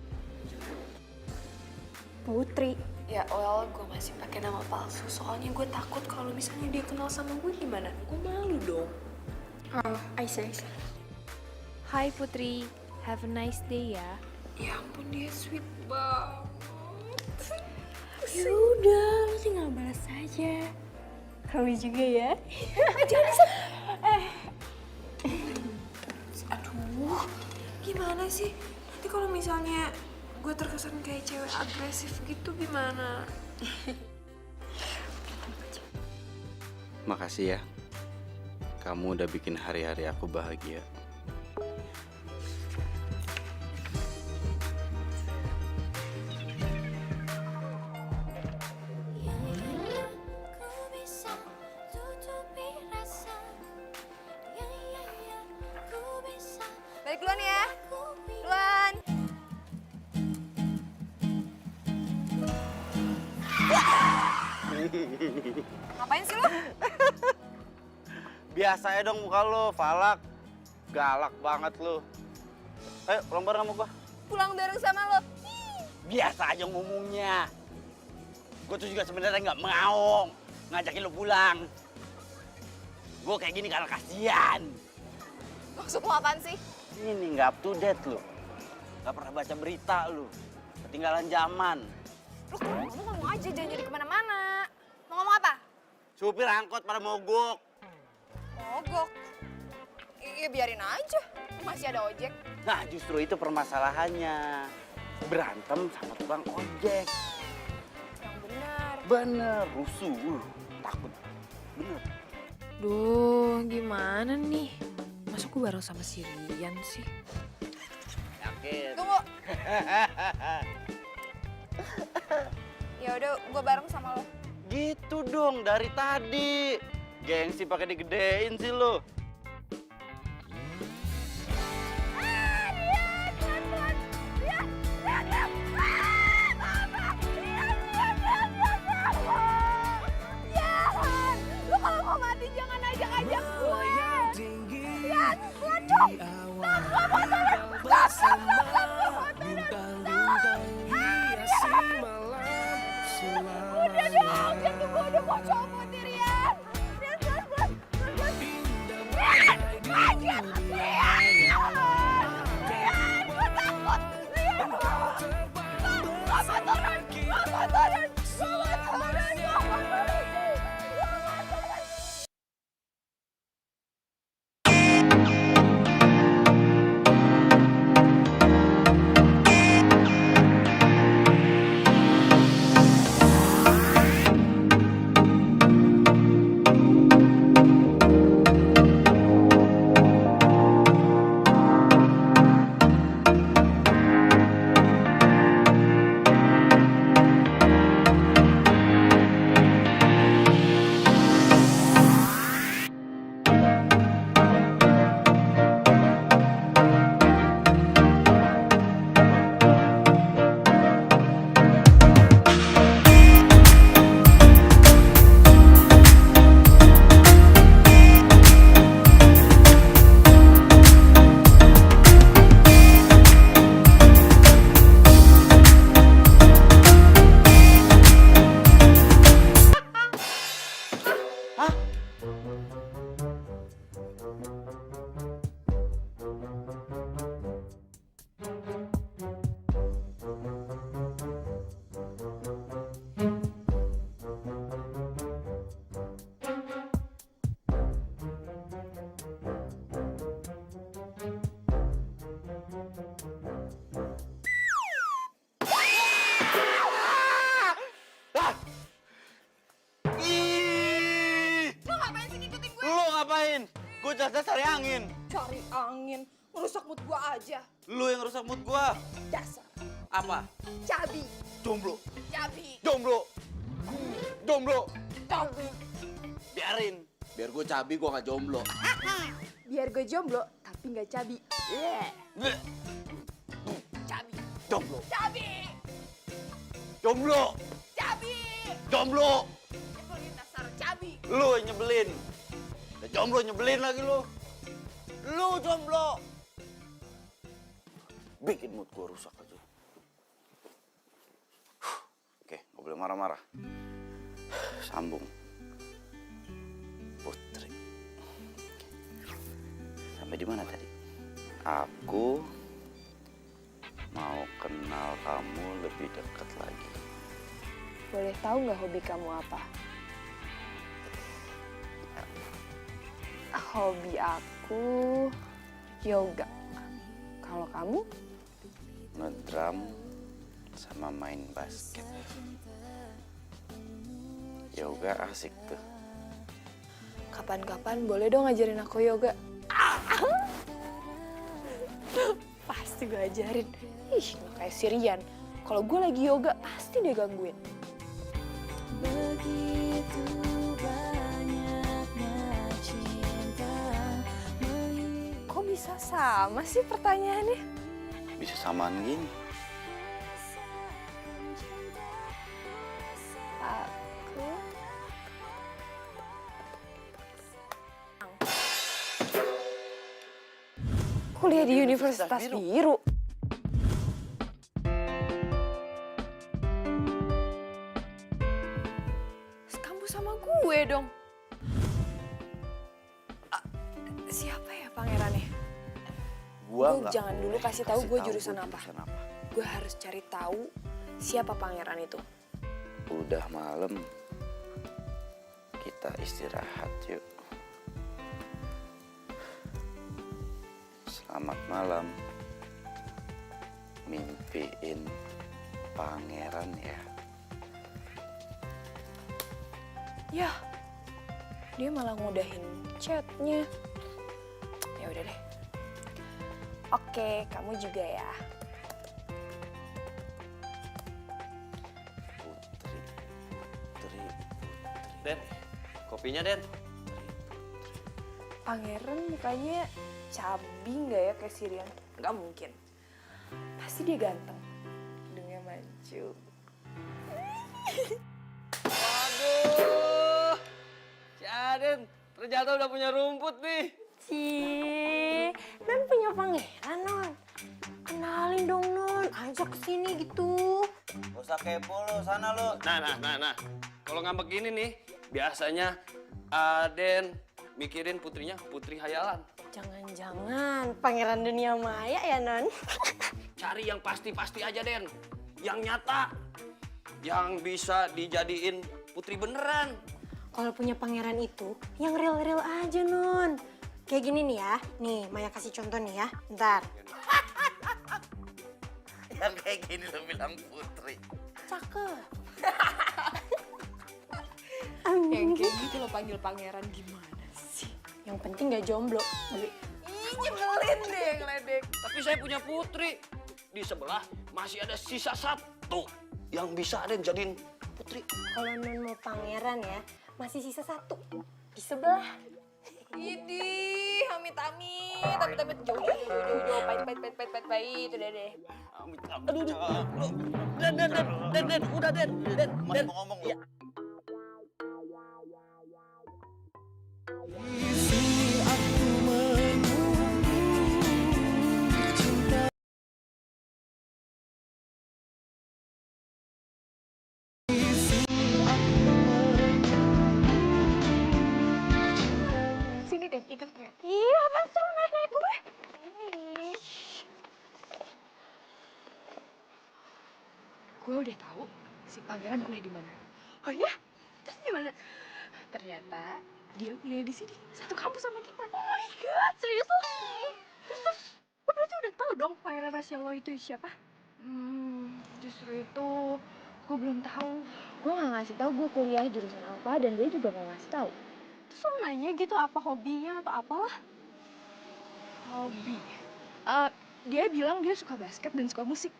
[SPEAKER 9] Putri. Ya, well, gue masih pakai nama palsu. Soalnya gue takut kalau misalnya dia kenal sama gue gimana? Gue malu dong. Oh, I see.
[SPEAKER 10] Hai Putri, have a nice day ya.
[SPEAKER 9] Ya ampun, dia sweet banget. Yaudah, lo tinggal balas aja. Kamu juga ya. Aduh, gimana sih? Nanti kalau misalnya gue terkesan kayak cewek agresif gitu gimana?
[SPEAKER 1] Makasih ya. Kamu udah bikin hari-hari aku bahagia.
[SPEAKER 2] Balik duluan ya. Duluan. Ngapain sih lo?
[SPEAKER 1] Biasa ya dong muka lo, Falak. Galak banget lo. Ayo pulang bareng sama gua.
[SPEAKER 2] Pulang bareng sama lo.
[SPEAKER 1] Biasa aja ngomongnya. Gue tuh juga sebenarnya nggak mau ngajakin lo pulang. Gue kayak gini karena kasihan.
[SPEAKER 2] Maksud lo apaan sih?
[SPEAKER 1] Ini nggak up to date lo. Nggak pernah baca berita lo. Ketinggalan zaman.
[SPEAKER 2] Lo kalau ngomong aja, jangan jadi kemana-mana. Mau ngomong apa?
[SPEAKER 1] Supir angkot pada mogok.
[SPEAKER 2] Mogok. Iya biarin aja. Masih ada ojek.
[SPEAKER 1] Nah justru itu permasalahannya. Berantem sama tukang ojek.
[SPEAKER 2] Yang benar.
[SPEAKER 1] Bener, rusuh. Takut. Bener.
[SPEAKER 10] Duh, gimana nih? Masa gue bareng sama si Rian sih?
[SPEAKER 1] Yakin.
[SPEAKER 2] Tunggu. Ya udah, gue bareng sama lo.
[SPEAKER 1] Gitu dong dari tadi. Gengsi pakai digedein sih lo.
[SPEAKER 2] Lu kalau mau mati jangan ajak-ajak gue. Lihat, kocok. Udah dong, jangan gue udah mau copot nih, Rian. Rian, pelan-pelan. Rian, aja. Rian, gue takut. Rian, Mama turun. Mama turun. Mama turun. Mama turun.
[SPEAKER 1] Gue jasnya cari angin.
[SPEAKER 2] Cari angin, ngerusak mood gue aja.
[SPEAKER 1] Lu yang rusak mood gue.
[SPEAKER 2] Dasar.
[SPEAKER 1] Apa?
[SPEAKER 2] Cabi.
[SPEAKER 1] Jomblo.
[SPEAKER 2] Cabi.
[SPEAKER 1] Jomblo. Jomblo.
[SPEAKER 2] Cabi.
[SPEAKER 1] Biarin. Biar gue cabi, gue gak jomblo.
[SPEAKER 2] Biar gue jomblo, tapi nggak cabi. Cabi.
[SPEAKER 1] Jomblo.
[SPEAKER 2] Cabi.
[SPEAKER 1] Jomblo.
[SPEAKER 2] Cabi.
[SPEAKER 1] Jomblo.
[SPEAKER 2] Nyebelin dasar cabi.
[SPEAKER 1] Lu yang nyebelin. Udah jomblo nyebelin lagi lu. Lu jomblo. Bikin mood gue rusak aja. Oke, gak boleh marah-marah. Sambung. Putri. Sampai di mana tadi? Aku mau kenal kamu lebih dekat lagi.
[SPEAKER 10] Boleh tahu nggak hobi kamu apa? Hobi aku yoga. Kalau kamu?
[SPEAKER 1] Ngedrum sama main basket. Yoga asik tuh.
[SPEAKER 10] Kapan-kapan boleh dong ngajarin aku yoga. Pasti gue ajarin. Ih, nggak kayak si Rian. Kalau gue lagi yoga, pasti dia gangguin. Kok bisa sama sih pertanyaannya?
[SPEAKER 1] Bisa samaan gini.
[SPEAKER 10] Aku kuliah di Universitas Biru. Sekampus sama gue dong. Siapa ya pangerannya?
[SPEAKER 1] Gua
[SPEAKER 10] Lu
[SPEAKER 1] nggak
[SPEAKER 10] jangan dulu
[SPEAKER 1] boleh
[SPEAKER 10] kasih tahu gue jurusan apa.
[SPEAKER 1] jurusan apa.
[SPEAKER 10] Gue harus cari tahu siapa pangeran itu.
[SPEAKER 1] Udah malam. Kita istirahat yuk. Selamat malam. Mimpiin pangeran ya.
[SPEAKER 10] Yah, dia malah ngudahin chatnya. Ya udah deh. Oke, kamu juga ya.
[SPEAKER 1] Putri.
[SPEAKER 4] Den, kopinya Den.
[SPEAKER 10] Pangeran mukanya cabi nggak ya kayak si Rian? Nggak mungkin. Pasti dia ganteng. Hidungnya mancung.
[SPEAKER 4] Waduh, si Aden ternyata udah punya rumput nih.
[SPEAKER 8] Cih, Non punya pangeran, Non. Kenalin dong, Non. Ajak ke sini gitu.
[SPEAKER 1] Gak usah kepo lo, sana lo.
[SPEAKER 4] Nah. Kalau ngambek gini nih, biasanya Aden mikirin putrinya putri hayalan.
[SPEAKER 8] Jangan-jangan pangeran dunia maya ya, Non?
[SPEAKER 4] Cari yang pasti-pasti aja, Den. Yang nyata. Yang bisa dijadiin putri beneran.
[SPEAKER 8] Kalau punya pangeran itu, yang real-real aja, Non. Kayak gini nih ya. Nih, Maya kasih contoh nih ya. Bentar.
[SPEAKER 1] Yang kayak gini lo bilang putri.
[SPEAKER 8] Cakep.
[SPEAKER 10] Yang kayak gitu lo panggil pangeran gimana sih?
[SPEAKER 8] Yang penting gak jomblo.
[SPEAKER 10] Ih, nyebelin deh ngeledek.
[SPEAKER 4] Tapi saya punya putri. Di sebelah masih ada sisa satu yang bisa Aden jadiin putri.
[SPEAKER 8] Kalau Non mau pangeran ya, masih sisa satu. Di sebelah.
[SPEAKER 10] Idih, amit-amit, jauh, pahit, udah deh.
[SPEAKER 4] Aduh, Den, udah Den.
[SPEAKER 1] Masih mau ngomong lo.
[SPEAKER 10] Sini deh, ikut gue.
[SPEAKER 8] Iya, apa sih lo naik-naik gue?
[SPEAKER 10] Gue udah tahu si pangeran kuliah di mana. Oh ya? Terus di mana? Ternyata dia kuliah di sini, satu kampus sama kita. Oh my god, serius lo? Terus lo berarti udah tahu dong pangeran rahasia lo itu siapa? Justru itu gue belum tahu. Gue nggak ngasih tahu gue kuliah jurusan apa dan dia juga nggak ngasih tahu. Terus lo nanya gitu apa hobinya atau apalah? Hobi? Dia bilang dia suka basket dan suka musik.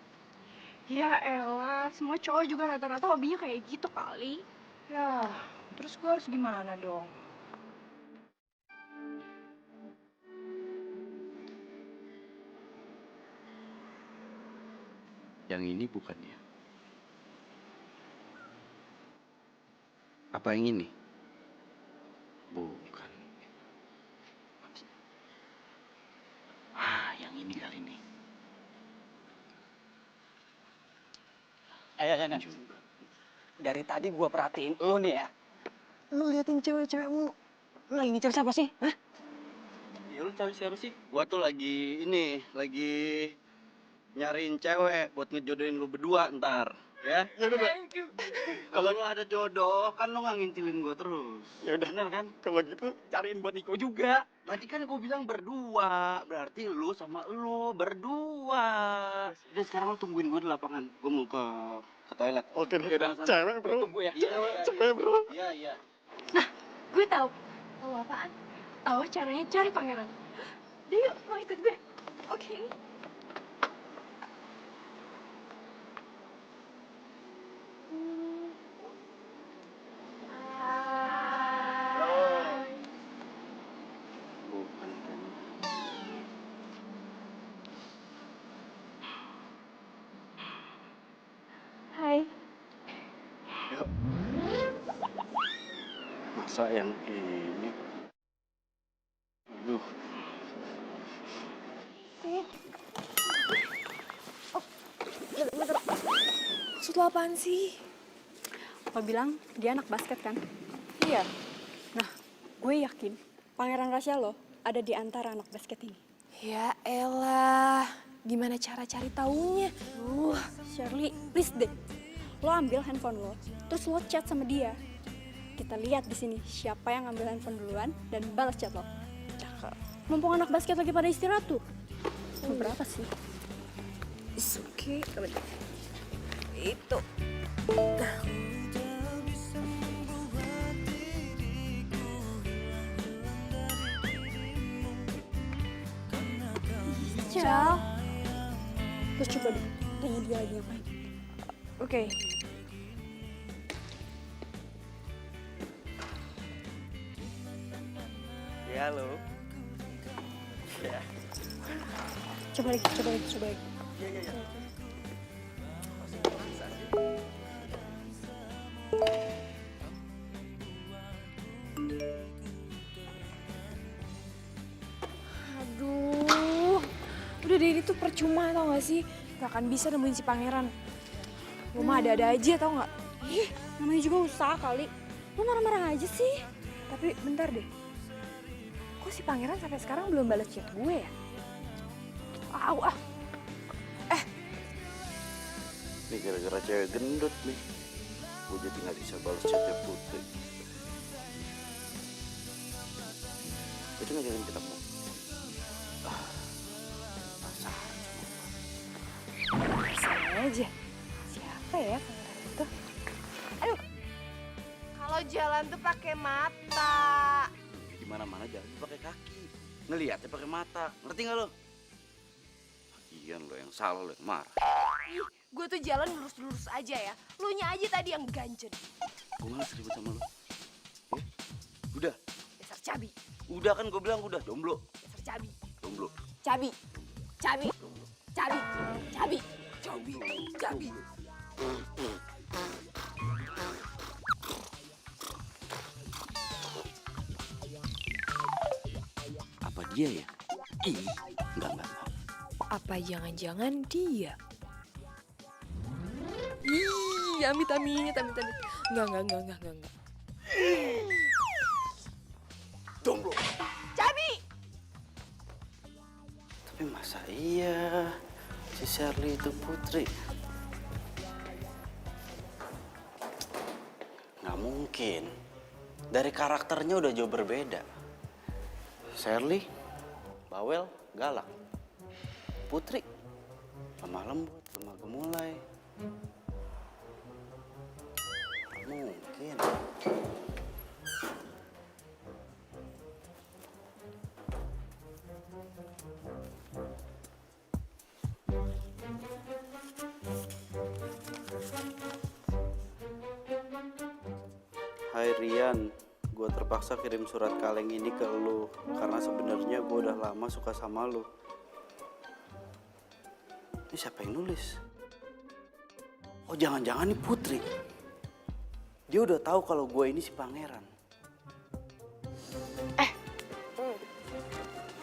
[SPEAKER 10] Ya elah, semua cowok juga rata-rata hobinya kayak gitu kali. Ya, terus gue harus gimana dong?
[SPEAKER 1] Yang ini bukan ya? Apa yang ini? Bukan. Yang ini kali ini.
[SPEAKER 6] Nen. Dari tadi gua perhatiin lu nih ya. Lu liatin cewek-cewek mulu. Lu lagi ngincer siapa sih? Hah?
[SPEAKER 1] Ya lu cari siapa sih? Gua tuh lagi nyariin cewek buat ngejodohin lu berdua ntar. Ya? Kalau lu ada jodoh, kan lu nggak ngintilin gua terus.
[SPEAKER 6] Ya udah,
[SPEAKER 1] Bener kan?
[SPEAKER 6] kalau gitu cariin buat Niko juga.
[SPEAKER 1] Tadi kan gua bilang berdua, berarti lu sama lu berdua. Udah sekarang lu tungguin gua di lapangan. Gua mau ke toilet.
[SPEAKER 6] Oke deh, udah. Cewek bro.
[SPEAKER 1] Tunggu ya.
[SPEAKER 6] Cewek bro.
[SPEAKER 1] Iya.
[SPEAKER 10] Gue tahu. Tahu apaan? Tahu caranya cari pangeran. Udah yuk, mau ikut gue. Oke.
[SPEAKER 1] Bukan kan.
[SPEAKER 10] Hai.
[SPEAKER 1] Yuk. Masa yang ini? Aduh.
[SPEAKER 2] Maksud lo apaan sih?
[SPEAKER 3] Lo bilang dia anak basket kan?
[SPEAKER 2] Iya.
[SPEAKER 3] Nah, gue yakin pangeran rahasia lo ada di antara anak basket ini.
[SPEAKER 2] Ya elah, gimana cara cari taunya?
[SPEAKER 3] Shirley, please deh. Lo ambil handphone lo, terus lo chat sama dia. Kita lihat di sini siapa yang ambil handphone duluan dan balas chat lo.
[SPEAKER 2] Cakep.
[SPEAKER 3] Mumpung anak basket lagi pada istirahat tuh. Berapa sih?
[SPEAKER 2] It's okay. Itu.
[SPEAKER 3] Cal. Terus coba deh, tanya dia lagi ngapain.
[SPEAKER 2] Oke.
[SPEAKER 1] Ya lo. Ya.
[SPEAKER 3] Coba lagi.
[SPEAKER 2] Aduh. Udah deh, ini tuh percuma tau gak sih? Gak akan bisa nemuin si pangeran. Lo mah ada-ada aja tau gak?
[SPEAKER 3] Ih, namanya juga usaha kali. Lo marah-marah aja sih.
[SPEAKER 2] Tapi bentar deh. Kok si pangeran sampai sekarang belum balas chat gue ya?
[SPEAKER 1] Ini gara-gara cewek gendut nih. Gue jadi nggak bisa balas chatnya Putri. Itu ngajakin ketemu.
[SPEAKER 2] Sama aja. Siapa ya pangeran itu? Aduh. Kalau jalan tuh pakai mata.
[SPEAKER 1] Di mana-mana jalan pakai kaki. Ngeliatnya pakai mata. Ngerti nggak lo? Lagian lo yang salah, lo yang marah.
[SPEAKER 2] Gue tuh jalan lurus-lurus aja ya. Lu nya aja tadi yang ganjen.
[SPEAKER 1] Gue malas ribut sama lo. Ya? Udah.
[SPEAKER 2] Dasar cabi.
[SPEAKER 1] Udah kan gue bilang udah. Jomblo.
[SPEAKER 2] Dasar cabi.
[SPEAKER 1] Jomblo.
[SPEAKER 2] Cabi. Cabi. Cabi. Cabi. Cabi. Cabi.
[SPEAKER 1] Apa dia ya? Enggak.
[SPEAKER 2] Apa jangan-jangan dia? Ih, amit-amit. Enggak.
[SPEAKER 1] Jomblo.
[SPEAKER 2] Cabi.
[SPEAKER 1] Tapi masa iya si Shirley itu Putri? Nggak mungkin. Dari karakternya udah jauh berbeda. Shirley, bawel, galak. Putri, lemah lembut, lemah gemulai. Nggak mungkin. Hai Rian, gue terpaksa kirim surat kaleng ini ke lu karena sebenarnya gue udah lama suka sama lu. Ini siapa yang nulis? Oh jangan-jangan nih Putri. Dia udah tahu kalau gue ini si pangeran.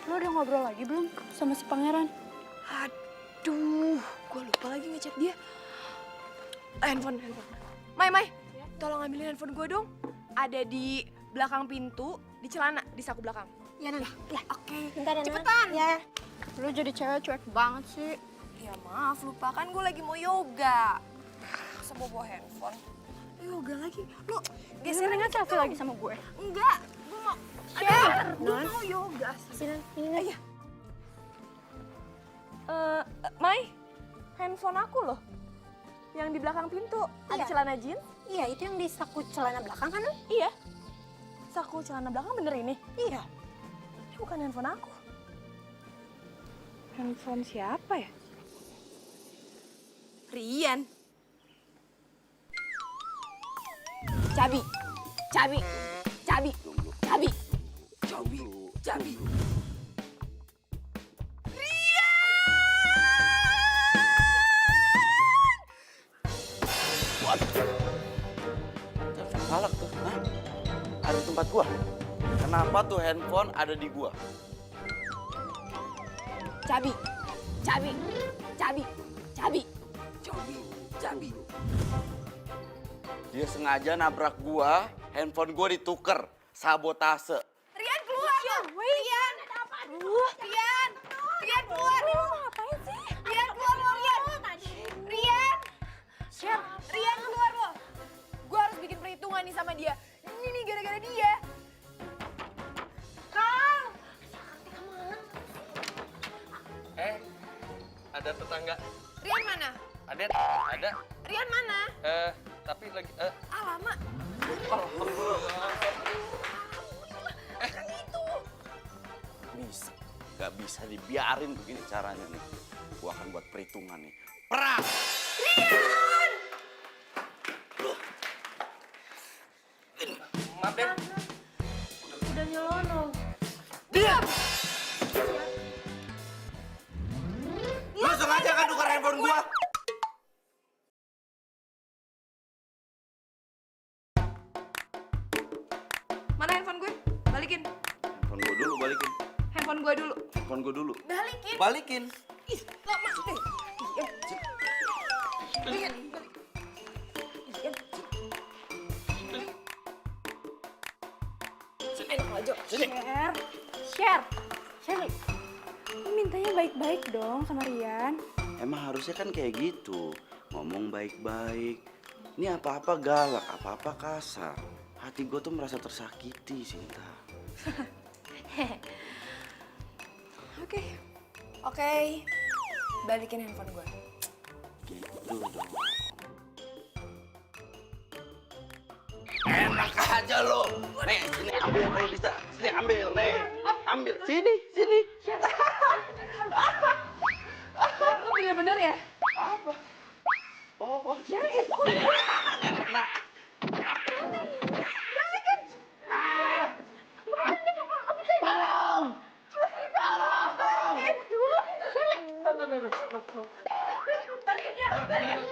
[SPEAKER 3] Lo udah ngobrol lagi belum sama si pangeran?
[SPEAKER 2] Aduh, gue lupa lagi ngechat dia. Handphone. Mai, tolong ambilin handphone gue dong. Ada di belakang pintu, di celana, di saku belakang.
[SPEAKER 8] Ya, Nan. Ya,
[SPEAKER 2] Oke,
[SPEAKER 8] bentar ya, Nan.
[SPEAKER 2] cepetan.
[SPEAKER 8] Ya.
[SPEAKER 3] Lo jadi cewek cuek banget sih.
[SPEAKER 2] Ya maaf, lupa kan gue lagi mau yoga. Masa bawa handphone. Yoga lagi. Lo
[SPEAKER 3] Geser
[SPEAKER 2] geser
[SPEAKER 3] nggak selfie lagi sama gue?
[SPEAKER 2] Enggak, gue mau.
[SPEAKER 8] Share,
[SPEAKER 2] Gue
[SPEAKER 8] Nan.
[SPEAKER 2] mau yoga.
[SPEAKER 8] Sini, Nan. Ini, Nan.
[SPEAKER 2] Iya. Mai, handphone aku loh. Yang di belakang pintu, ada
[SPEAKER 8] Iya.
[SPEAKER 2] celana jeans.
[SPEAKER 8] Iya, itu yang di saku celana belakang kan, Nan?
[SPEAKER 2] Iya. Saku celana belakang bener ini?
[SPEAKER 8] Iya.
[SPEAKER 2] Ini bukan handphone aku.
[SPEAKER 3] Handphone siapa ya?
[SPEAKER 2] Rian. Cabi.
[SPEAKER 1] Telepon galak tuh, hah? Ada di tempat gua. Kenapa tuh handphone ada di gua?
[SPEAKER 2] Cabi.
[SPEAKER 1] Dia sengaja nabrak gua, handphone gua dituker. Sabotase.
[SPEAKER 2] Rian keluar lo. Rian. Rian keluar. Ngapain sih? Rian keluar lo, Rian. Rian keluar lo. Gue harus bikin perhitungan nih sama dia. Ini nih gara-gara dia. Kang.
[SPEAKER 4] Ada tetangga.
[SPEAKER 2] Rian mana?
[SPEAKER 4] Ada.
[SPEAKER 2] Rian mana?
[SPEAKER 4] Tapi lagi
[SPEAKER 2] Alamak.
[SPEAKER 1] Bisa. Gak bisa dibiarin begini caranya nih. Gua akan buat perhitungan nih. Perang!
[SPEAKER 4] maaf Den.
[SPEAKER 8] Udah nyelonong.
[SPEAKER 1] Diam! Lu sengaja kan tukar handphone gua?
[SPEAKER 2] Mana handphone gue? Balikin.
[SPEAKER 1] Handphone gua dulu, balikin.
[SPEAKER 2] Handphone gue dulu.
[SPEAKER 1] Handphone gua dulu.
[SPEAKER 2] Balikin.
[SPEAKER 1] Balikin.
[SPEAKER 2] Ih, lama. Rian.
[SPEAKER 3] Share. Lu mintanya baik-baik dong sama Rian.
[SPEAKER 1] Emang harusnya kan kayak gitu. Ngomong baik-baik. Ini apa-apa galak, apa-apa kasar. Hati gue tuh merasa tersakiti, Sinta.
[SPEAKER 2] Oke. Balikin handphone gue.
[SPEAKER 1] Gitu dong. Enak aja lo. Nih, sini ambil kalau bisa. Sini ambil, nih. Ambil. Sini.
[SPEAKER 3] Lu bener-bener ya?
[SPEAKER 1] Oh.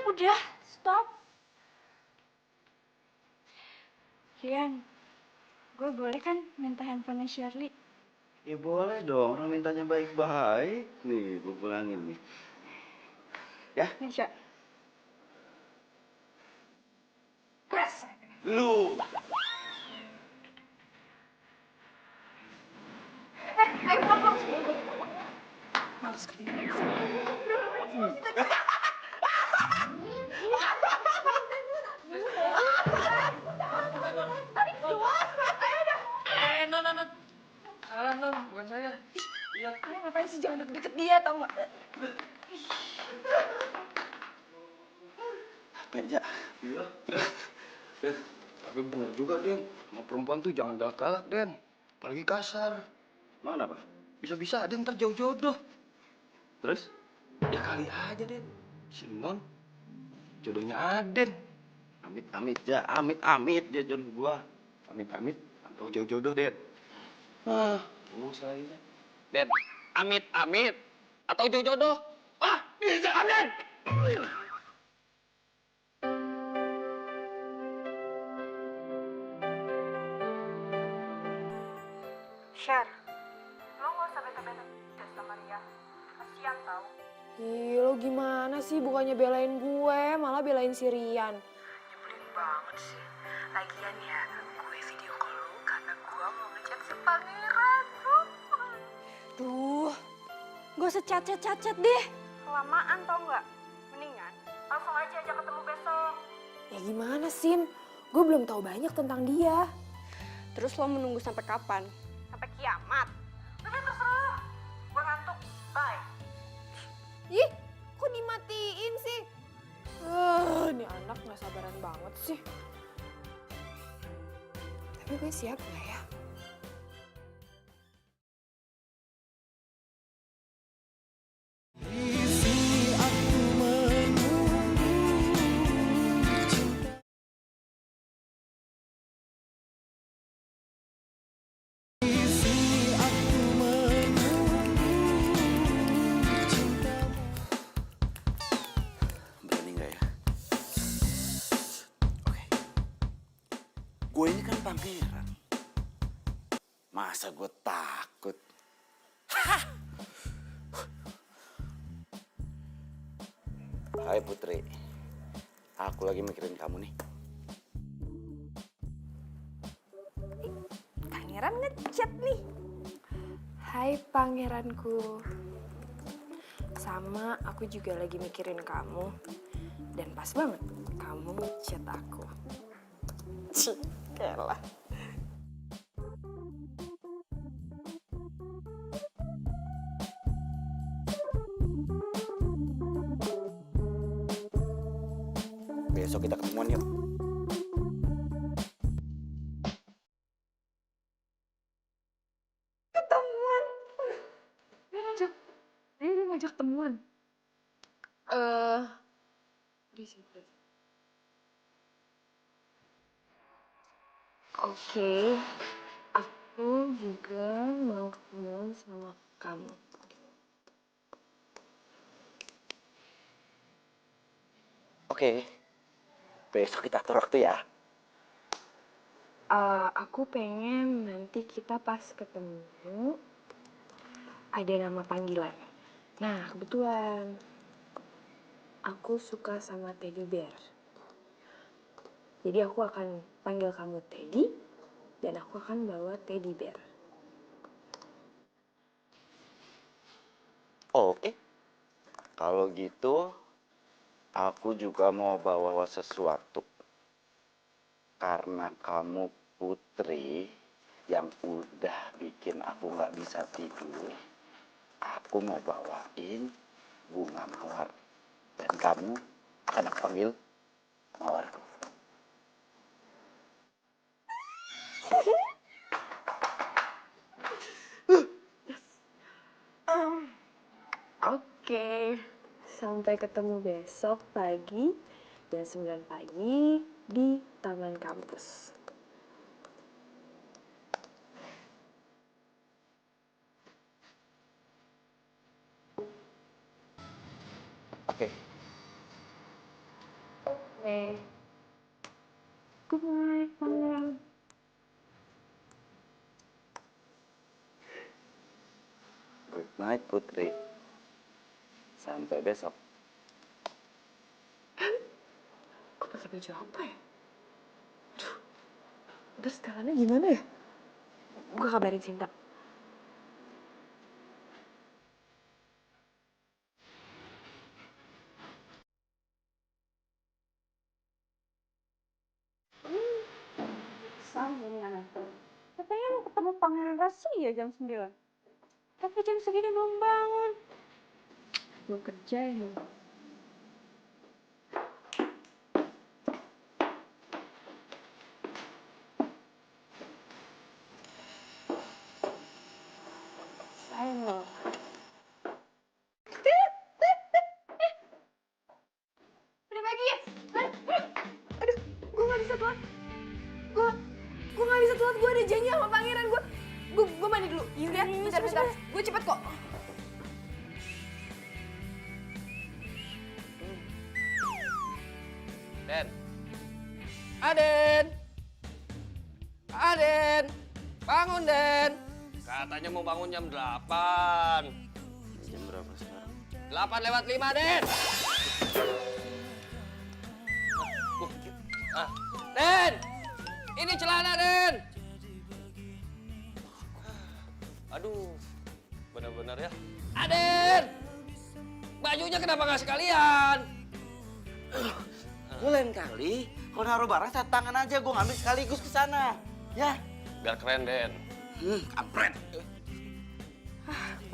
[SPEAKER 3] Udah, stop. Rian, gue boleh kan minta handphonenya Shirley?
[SPEAKER 1] Ya boleh dong, orang mintanya baik-baik. Nih, gue pulangin nih. Ya,
[SPEAKER 3] Nisha.
[SPEAKER 1] lu.
[SPEAKER 4] Non, bukan saya. Iya.
[SPEAKER 2] Lu ngapain sih? Jangan deket-deket dia, tau gak?
[SPEAKER 1] Apa aja?
[SPEAKER 4] Iya. Tapi bener juga, Den. Sama perempuan tuh jangan galak-galak, Den. Apalagi kasar.
[SPEAKER 1] Mana, Pak?
[SPEAKER 4] Bisa-bisa ada ntar jauh jodoh.
[SPEAKER 1] Terus?
[SPEAKER 4] Ya kali aja, Den. Si Non, jodohnya Aden.
[SPEAKER 1] Amit-amit ya, amit-amit dia jodoh gua.
[SPEAKER 4] Amit-amit atau jodoh-jodoh, Den? Ngomong sekali aja. Den, amit-amit atau jodoh-jodoh? Bisa, Den!
[SPEAKER 8] Share, lo gak usah bete-bete sama Ria. Kasian tau.
[SPEAKER 2] Ih, lo gimana sih bukannya belain gue, malah belain si Rian.
[SPEAKER 8] Nyebelin banget sih. Lagian ya, gue video call lu karena gue mau ngechat si pangeran.
[SPEAKER 3] Duh, gak usah cacat-cacat deh.
[SPEAKER 8] Kelamaan tau gak? Mendingan langsung aja ajak ketemu besok.
[SPEAKER 2] Ya gimana, Sin? Gue belum tahu banyak tentang dia.
[SPEAKER 3] Terus lo menunggu sampai kapan?
[SPEAKER 8] Sampai kiamat. Udah terserah. Gue ngantuk. Bye.
[SPEAKER 2] Ih, kok dimatiin sih? Ini anak gak sabaran banget sih. Tapi gue siap gak ya?
[SPEAKER 1] Berani nggak ya? Oke. Gue ini kan pangeran. Masa gue takut? Hai Putri. Aku lagi mikirin kamu nih.
[SPEAKER 2] Pangeran ngechat nih. Hai pangeranku. Sama, aku juga lagi mikirin kamu. Dan pas banget, kamu ngechat aku. Cih, kelah.
[SPEAKER 1] Besok kita ketemuan yuk.
[SPEAKER 10] Dia ngajak temuan. Di situ. Oke, aku juga mau ketemuan sama kamu.
[SPEAKER 1] Oke. Besok kita atur waktu ya.
[SPEAKER 10] Aku pengen nanti kita pas ketemu ada nama panggilan. Nah, kebetulan aku suka sama teddy bear. Jadi aku akan panggil kamu Teddy dan aku akan bawa teddy bear.
[SPEAKER 1] Oke. Kalau gitu, aku juga mau bawa sesuatu. Karena kamu putri yang udah bikin aku nggak bisa tidur. Aku mau bawain bunga mawar. Dan kamu akan aku panggil mawarku.
[SPEAKER 10] Oke, sampai ketemu besok pagi jam 9 pagi di Taman Kampus.
[SPEAKER 1] Oke.
[SPEAKER 10] Good night, Pangeran.
[SPEAKER 1] Good night, Putri. Sampai besok.
[SPEAKER 10] Kok pakai baju apa ya? Aduh, udah setelannya gimana ya? Gue kabarin Sinta. Sama ini anak. Katanya mau ketemu Pangeran Rahasia jam 9. Tapi jam segini belum bangun. Gue kerja ya. Ayo.
[SPEAKER 2] Udah pagi ya? Aduh, gue gak bisa banget. Gue gak bisa bentar. Gue cepet kok.
[SPEAKER 4] Den. Aden. Aden. Bangun, Den. Katanya mau bangun jam 8.
[SPEAKER 1] Jam berapa sekarang?
[SPEAKER 4] 8:05, Den. Den. Ini celana, Den. Aduh. Bener-bener ya. Aden. Bajunya kenapa nggak sekalian?
[SPEAKER 1] Gue lain kali, kalau naruh barang saya tangan aja, gue ngambil sekaligus ke sana. Ya.
[SPEAKER 4] Biar keren, Den.
[SPEAKER 1] Kampret.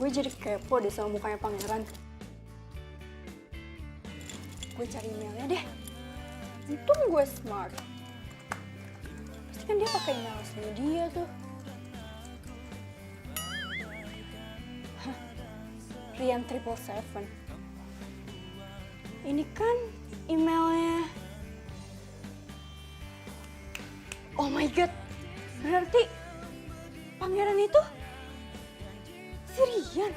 [SPEAKER 3] Gue jadi kepo deh sama mukanya pangeran. Gue cari emailnya deh. Untung gue smart. Pasti kan dia pakai email asli dia tuh. Hah, Rian 777. Ini kan emailnya. Oh my god, berarti pangeran itu si Rian.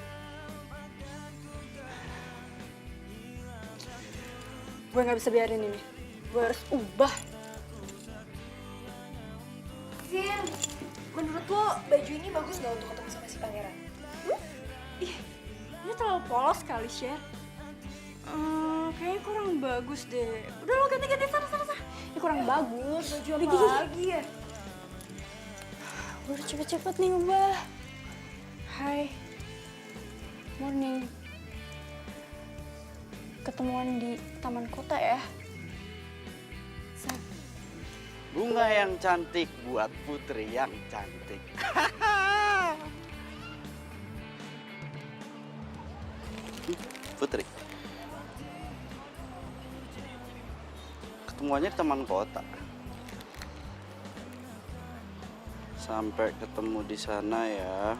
[SPEAKER 3] Gue gak bisa biarin ini. Gue harus ubah.
[SPEAKER 2] Sin, menurut lo baju ini bagus nggak untuk ketemu sama si pangeran?
[SPEAKER 3] Ih, ini terlalu polos kali, Sher. Kayaknya kurang bagus deh. Udah lo ganti-ganti sana. Ini kurang bagus.
[SPEAKER 2] Baju apa lagi ya?
[SPEAKER 3] Gue harus cepet-cepet nih ubah. Hai. Morning. Ketemuan di taman kota ya.
[SPEAKER 1] Bunga yang cantik buat putri yang cantik. Putri. Ketemuannya di taman kota. Sampai ketemu di sana ya.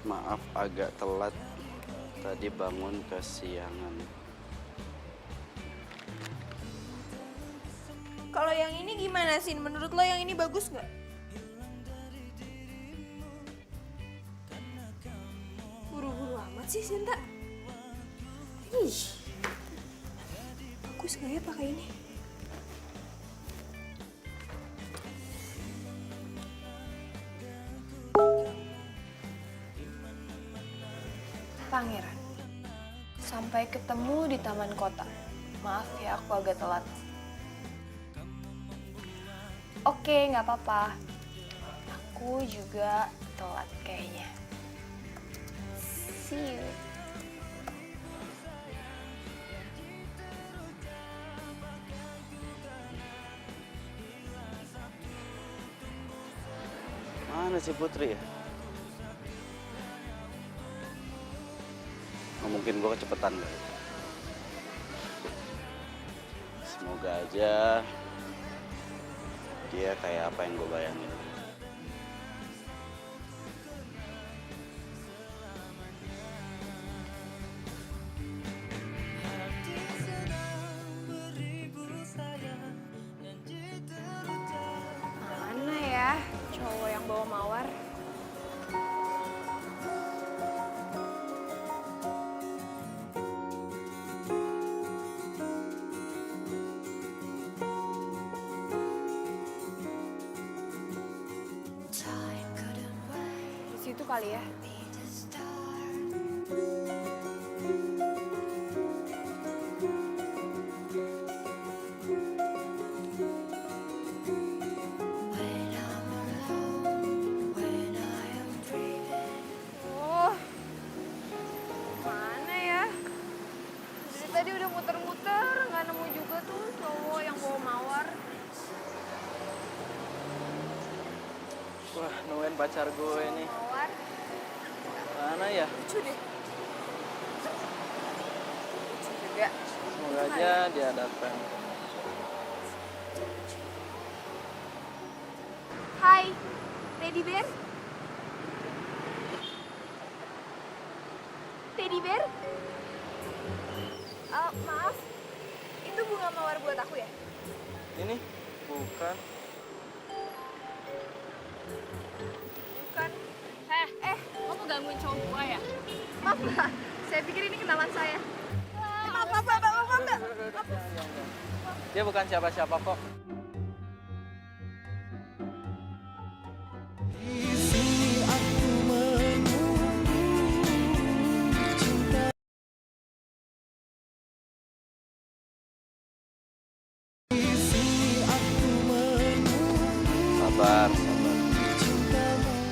[SPEAKER 1] Maaf agak telat. Tadi bangun kesiangan.
[SPEAKER 2] Kalau yang ini gimana, Sin? Menurut lo yang ini bagus nggak? Buru-buru amat sih, Sinta. Ih, bagus nggak ya pakai ini?
[SPEAKER 9] Pangeran, sampai ketemu di taman kota. Maaf ya, aku agak telat. Oke, nggak apa-apa. Aku juga telat kayaknya. See you.
[SPEAKER 1] Mana si Putri ya? Oh, mungkin gue kecepatan kali. Semoga aja dia kayak apa yang gue bayangin.
[SPEAKER 2] Mana ya cowok yang bawa mawar?
[SPEAKER 9] Di situ kali ya.
[SPEAKER 2] Oh, mana ya? Dari tadi udah muter-muter, nggak nemu juga tuh cowok yang bawa mawar.
[SPEAKER 6] Wah, nemuin pacar gue nih.
[SPEAKER 2] Mawar,
[SPEAKER 6] Mana ya?
[SPEAKER 2] lucu deh. Lucu juga.
[SPEAKER 6] Semoga aja dia datang.
[SPEAKER 2] Hai, Teddy Bear. Teddy Bear? Maaf, itu bunga mawar buat aku ya?
[SPEAKER 6] Ini bukan.
[SPEAKER 2] Bukan.
[SPEAKER 3] Lo mau
[SPEAKER 2] gangguin cowok gue ya?
[SPEAKER 9] Maaf mbak, saya pikir ini kenalan saya.
[SPEAKER 2] Maaf, Mbak.
[SPEAKER 6] Dia bukan siapa-siapa kok.
[SPEAKER 1] Sabar.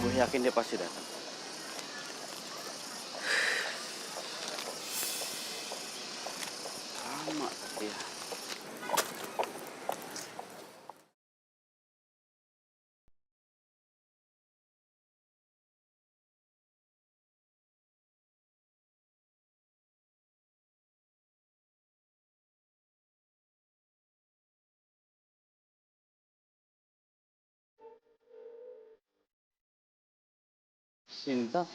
[SPEAKER 1] Gue yakin dia pasti datang. Lama dia.
[SPEAKER 6] Sinta.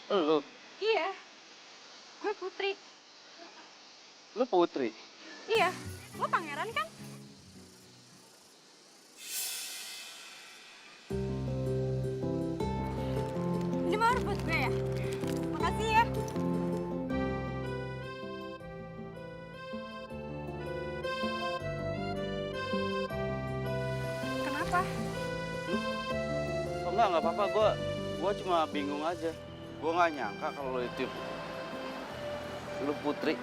[SPEAKER 6] Lu
[SPEAKER 3] Iya, gue Putri.
[SPEAKER 6] Putri.
[SPEAKER 3] Iya, lo pangeran kan? Ini mawar buat gue ya? Makasih ya. Kenapa?
[SPEAKER 1] Oh enggak apa-apa. Gue cuma bingung aja. Gue nggak nyangka kalau lu Putri.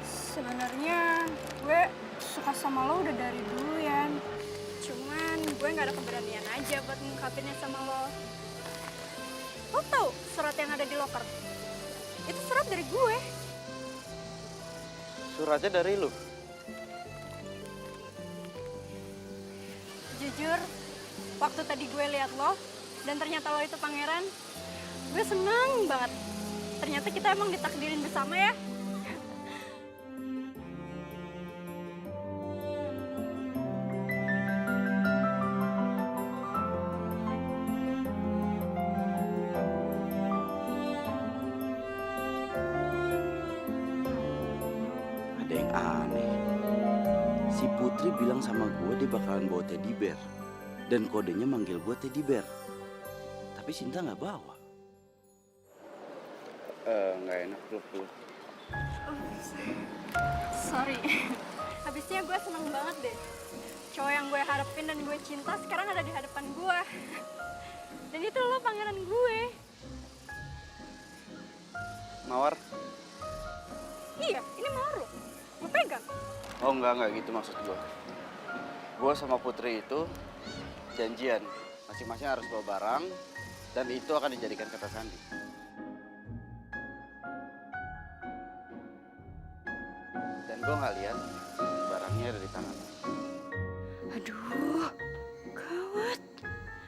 [SPEAKER 3] Sebenarnya gue suka sama lo udah dari dulu ya. Cuman gue nggak ada keberanian aja buat ngungkapinnya sama lo. Lo tau surat yang ada di loker? Itu surat dari gue.
[SPEAKER 1] Suratnya dari lu.
[SPEAKER 3] Jujur, waktu tadi gue lihat lo dan ternyata lo itu pangeran, gue seneng banget. Ternyata kita emang ditakdirin bersama ya.
[SPEAKER 1] Ada yang aneh. Si Putri bilang sama gue dia bakalan bawa teddy bear. Dan kodenya manggil gue teddy bear. Tapi Sinta nggak bawa. Nggak enak lu.
[SPEAKER 3] Sorry. Habisnya gue seneng banget deh. Cowok yang gue harapin dan gue cinta sekarang ada di hadapan gue. Dan itu lo pangeran gue.
[SPEAKER 1] Mawar?
[SPEAKER 3] Iya, ini mawar lo. Lo pegang.
[SPEAKER 1] Oh enggak gitu maksud gue. Gue sama Putri itu janjian. Masing-masing harus bawa barang. Dan itu akan dijadikan kata sandi. Dan gue nggak lihat barangnya ada di tangan.
[SPEAKER 3] Aduh, gawat.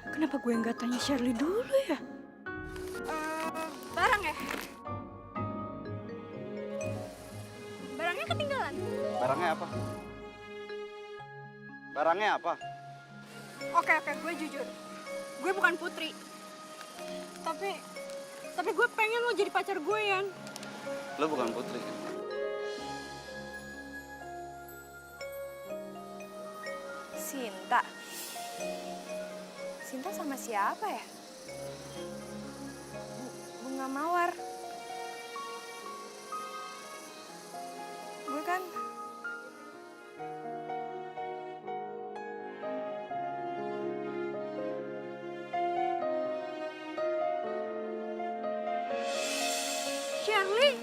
[SPEAKER 3] Kenapa gue nggak tanya Shirley dulu ya? Barang ya? Barangnya ketinggalan.
[SPEAKER 1] Barangnya apa? Barangnya apa?
[SPEAKER 3] Oke, gue jujur. Gue bukan Putri. Tapi gue pengen lo jadi pacar gue, Yan.
[SPEAKER 1] Lo bukan Putri kan?
[SPEAKER 2] Sinta sama siapa ya? Bunga Mawar. Gue kan...
[SPEAKER 3] Shirley.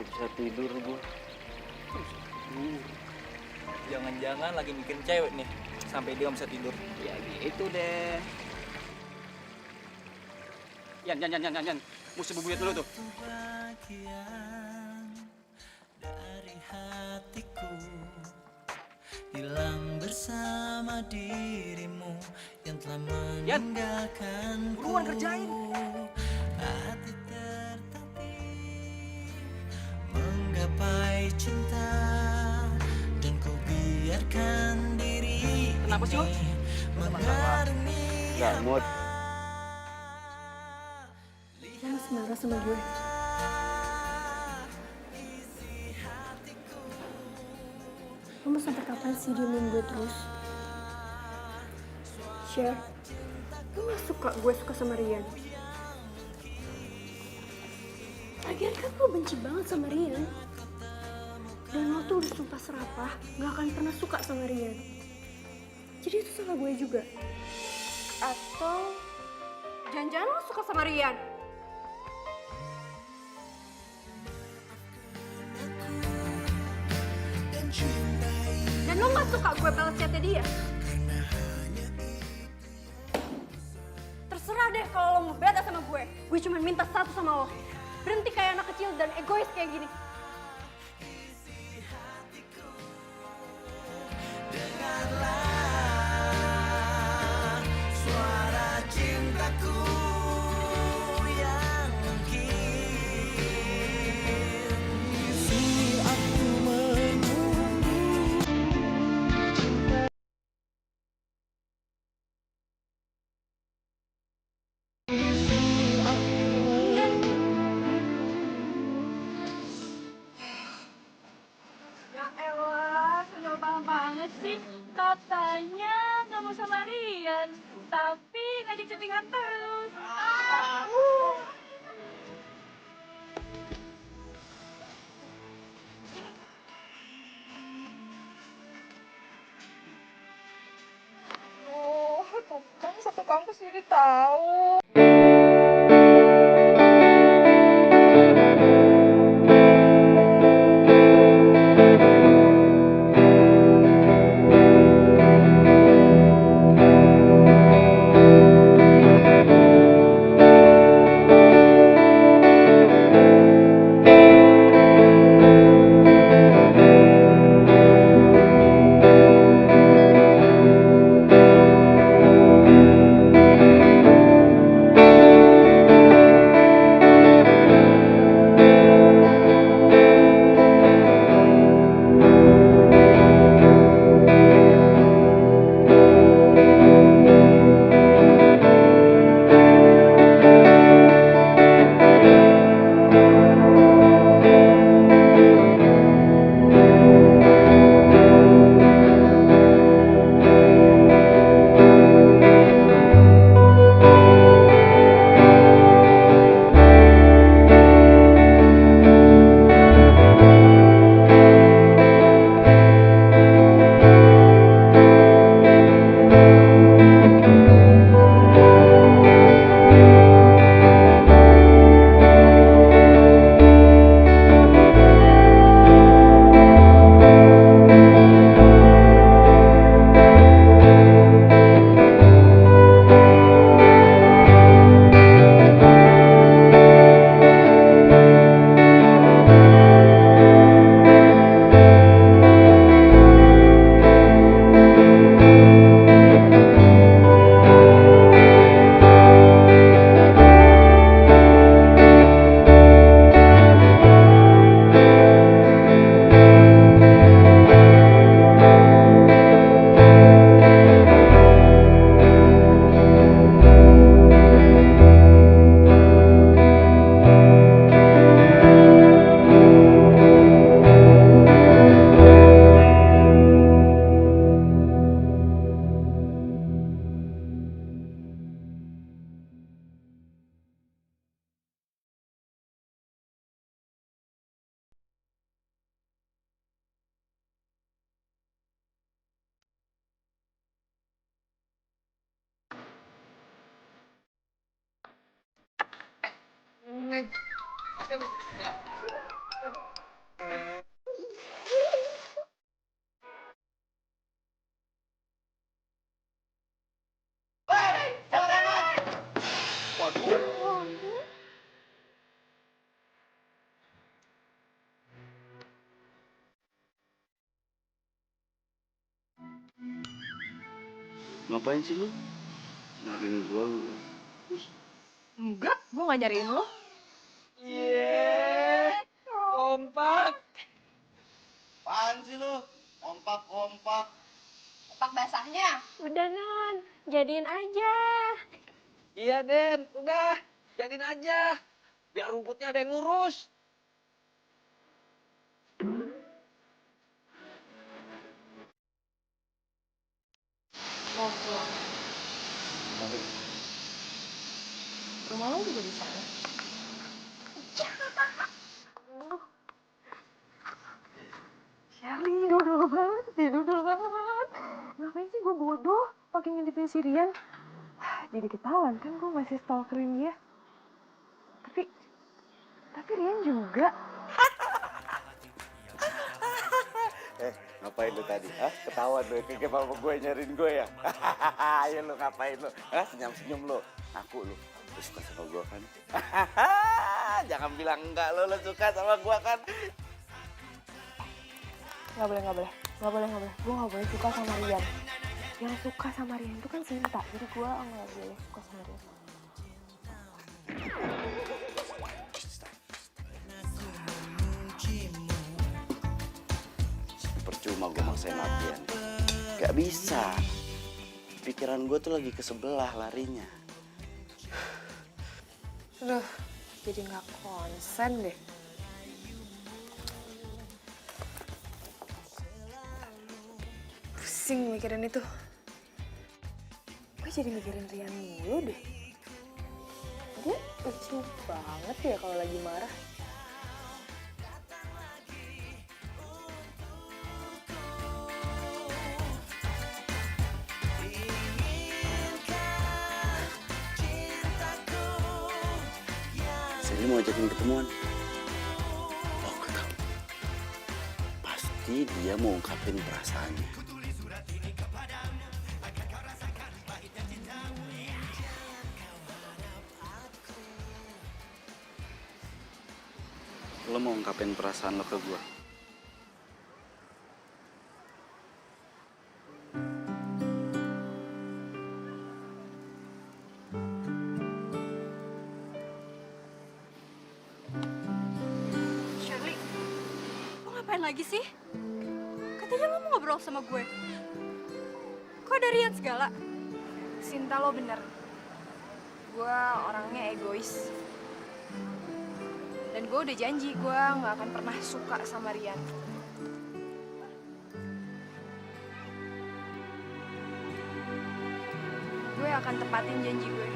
[SPEAKER 1] bisa tidur gue.
[SPEAKER 6] Jangan-jangan lagi mikirin cewek nih, sampai dia nggak bisa tidur.
[SPEAKER 1] Ya gitu deh. Yan. Mesti bubuyut dulu tuh.
[SPEAKER 5] Bagian dari hatiku hilang bersama dirimu yang telah meninggalkanku.
[SPEAKER 6] Buruan kerjain.
[SPEAKER 5] Hati tertatih menggapai cinta dan ku biarkan diri
[SPEAKER 6] Kenapa sih, lo?
[SPEAKER 5] ini mengarungi
[SPEAKER 1] Gak mood.
[SPEAKER 9] Lo masih marah sama gue? Lo mau sampai kapan sih diemin gue terus? Share, lo gak suka gue suka sama Rian? Lagian kan lo benci banget sama Rian. Dan lo tuh udah sumpah serapah gak akan pernah suka sama Rian. Jadi itu salah gue juga.
[SPEAKER 3] Atau jangan-jangan lo suka sama Rian? Dan lo gak suka gue balas chatnya dia? Terserah deh kalau lo mau beda sama gue. Gue cuma minta satu sama lo. Berhenti kayak anak kecil dan egois kayak gini.
[SPEAKER 5] suara cintaku yang mungkin isi aku menunggu.
[SPEAKER 10] Ya elah, senyaman banget sih. Katanya gak mau sama Rian, tapi ngajak chattingan terus. Tuh kan satu kampus ini tahu.
[SPEAKER 1] Ngapain sih lu? Nyariin gua lu.
[SPEAKER 10] Enggak, gue gak nyariin lo.
[SPEAKER 4] Kompak. Apaan sih lu? Kompak.
[SPEAKER 10] Otak basahnya. Udah non, jadiin aja.
[SPEAKER 4] Iya, Den. Udah. Jadiin aja. Biar rumputnya ada yang ngurus.
[SPEAKER 10] Mau pulang. Rumah lo juga di sana. Shelly, dodol banget. Ngapain sih gue bodoh pakai ngintipin si Rian? Jadi ketahuan kan gue masih stalkerin dia. Tapi Rian juga.
[SPEAKER 1] Ngapain lu tadi? Hah? Ketahuan lu kayak mama gue nyariin gue ya? Ayo lu ngapain lu? Hah? Senyum-senyum lu. Aku lu suka sama gue kan? Jangan bilang enggak lu suka sama gue kan?
[SPEAKER 8] Nggak boleh. Gue nggak boleh suka sama Rian. Yang suka sama Rian itu kan Sinta. Jadi gue nggak boleh suka sama Rian.
[SPEAKER 1] Percuma gue maksain latihan. Gak bisa. Pikiran gue tuh lagi ke sebelah larinya.
[SPEAKER 8] Aduh, jadi nggak konsen deh. Pusing mikirin itu. Gue jadi mikirin Rian mulu deh. Dia lucu banget ya kalau lagi marah.
[SPEAKER 1] Sally mau ajakin ketemuan. Oh, gue tahu. Pasti dia mau ungkapin perasaannya. Lo mau ungkapin perasaan lo ke gue?
[SPEAKER 3] Shirley, lo ngapain lagi sih? Katanya lo mau ngobrol sama gue. Kok ada Rian segala?
[SPEAKER 8] Sinta lo bener. Gue orangnya egois. Dan gue udah janji gue nggak akan pernah suka sama Rian. Gue akan tepatin janji gue.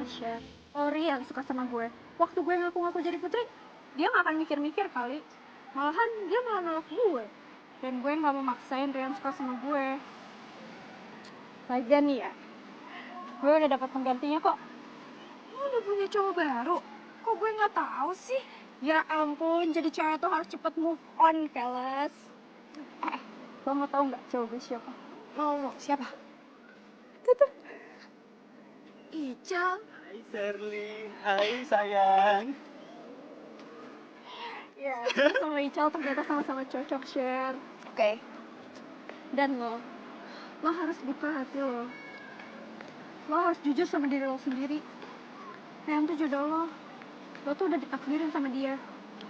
[SPEAKER 3] loh, Chef. Kalau Rian suka sama gue, waktu gue ngaku-ngaku jadi putri, dia gak akan mikir-mikir kali. Malahan dia malah nolak gue. Dan gue gak mau maksain Rian suka sama gue. Lagian nih ya, gue udah dapat penggantinya kok. Lo udah punya cowok baru? Kok gue gak tahu sih? Ya ampun, jadi cewek tuh harus cepet move on, fellas. Lo mau tau gak cowok gue siapa?
[SPEAKER 10] Mau, siapa?
[SPEAKER 3] Ical.
[SPEAKER 6] Hai Sherly, hai sayang.
[SPEAKER 3] Ya, sama Ical ternyata sama-sama cocok, Sher.
[SPEAKER 10] Oke.
[SPEAKER 3] Dan lo harus buka hati lo. Lo harus jujur sama diri lo sendiri. Rian tuh jodoh lo. Lo tuh udah ditakdirin sama dia.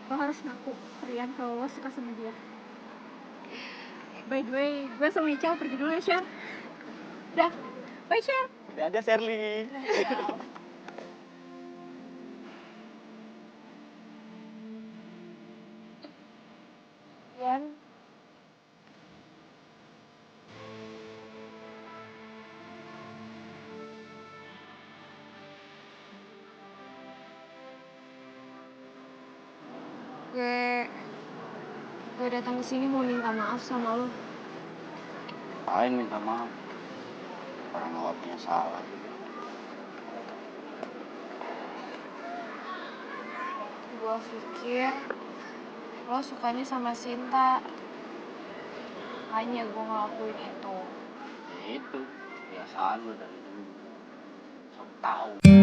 [SPEAKER 3] Lo harus ngaku Rian kalau lo suka sama dia. By the way, gue sama Ical pergi dulu ya, Sher. Dah, bye, Sher.
[SPEAKER 6] Dadah Sherly.
[SPEAKER 10] Rian. Gue datang ke sini mau minta maaf sama lo.
[SPEAKER 1] Ngapain minta maaf? Orang gak punya salah.
[SPEAKER 10] Gue pikir lo sukanya sama Sinta. Makanya gue ngelakuin itu.
[SPEAKER 1] Ya itu, kebiasaan lo dari dulu. Sok tahu.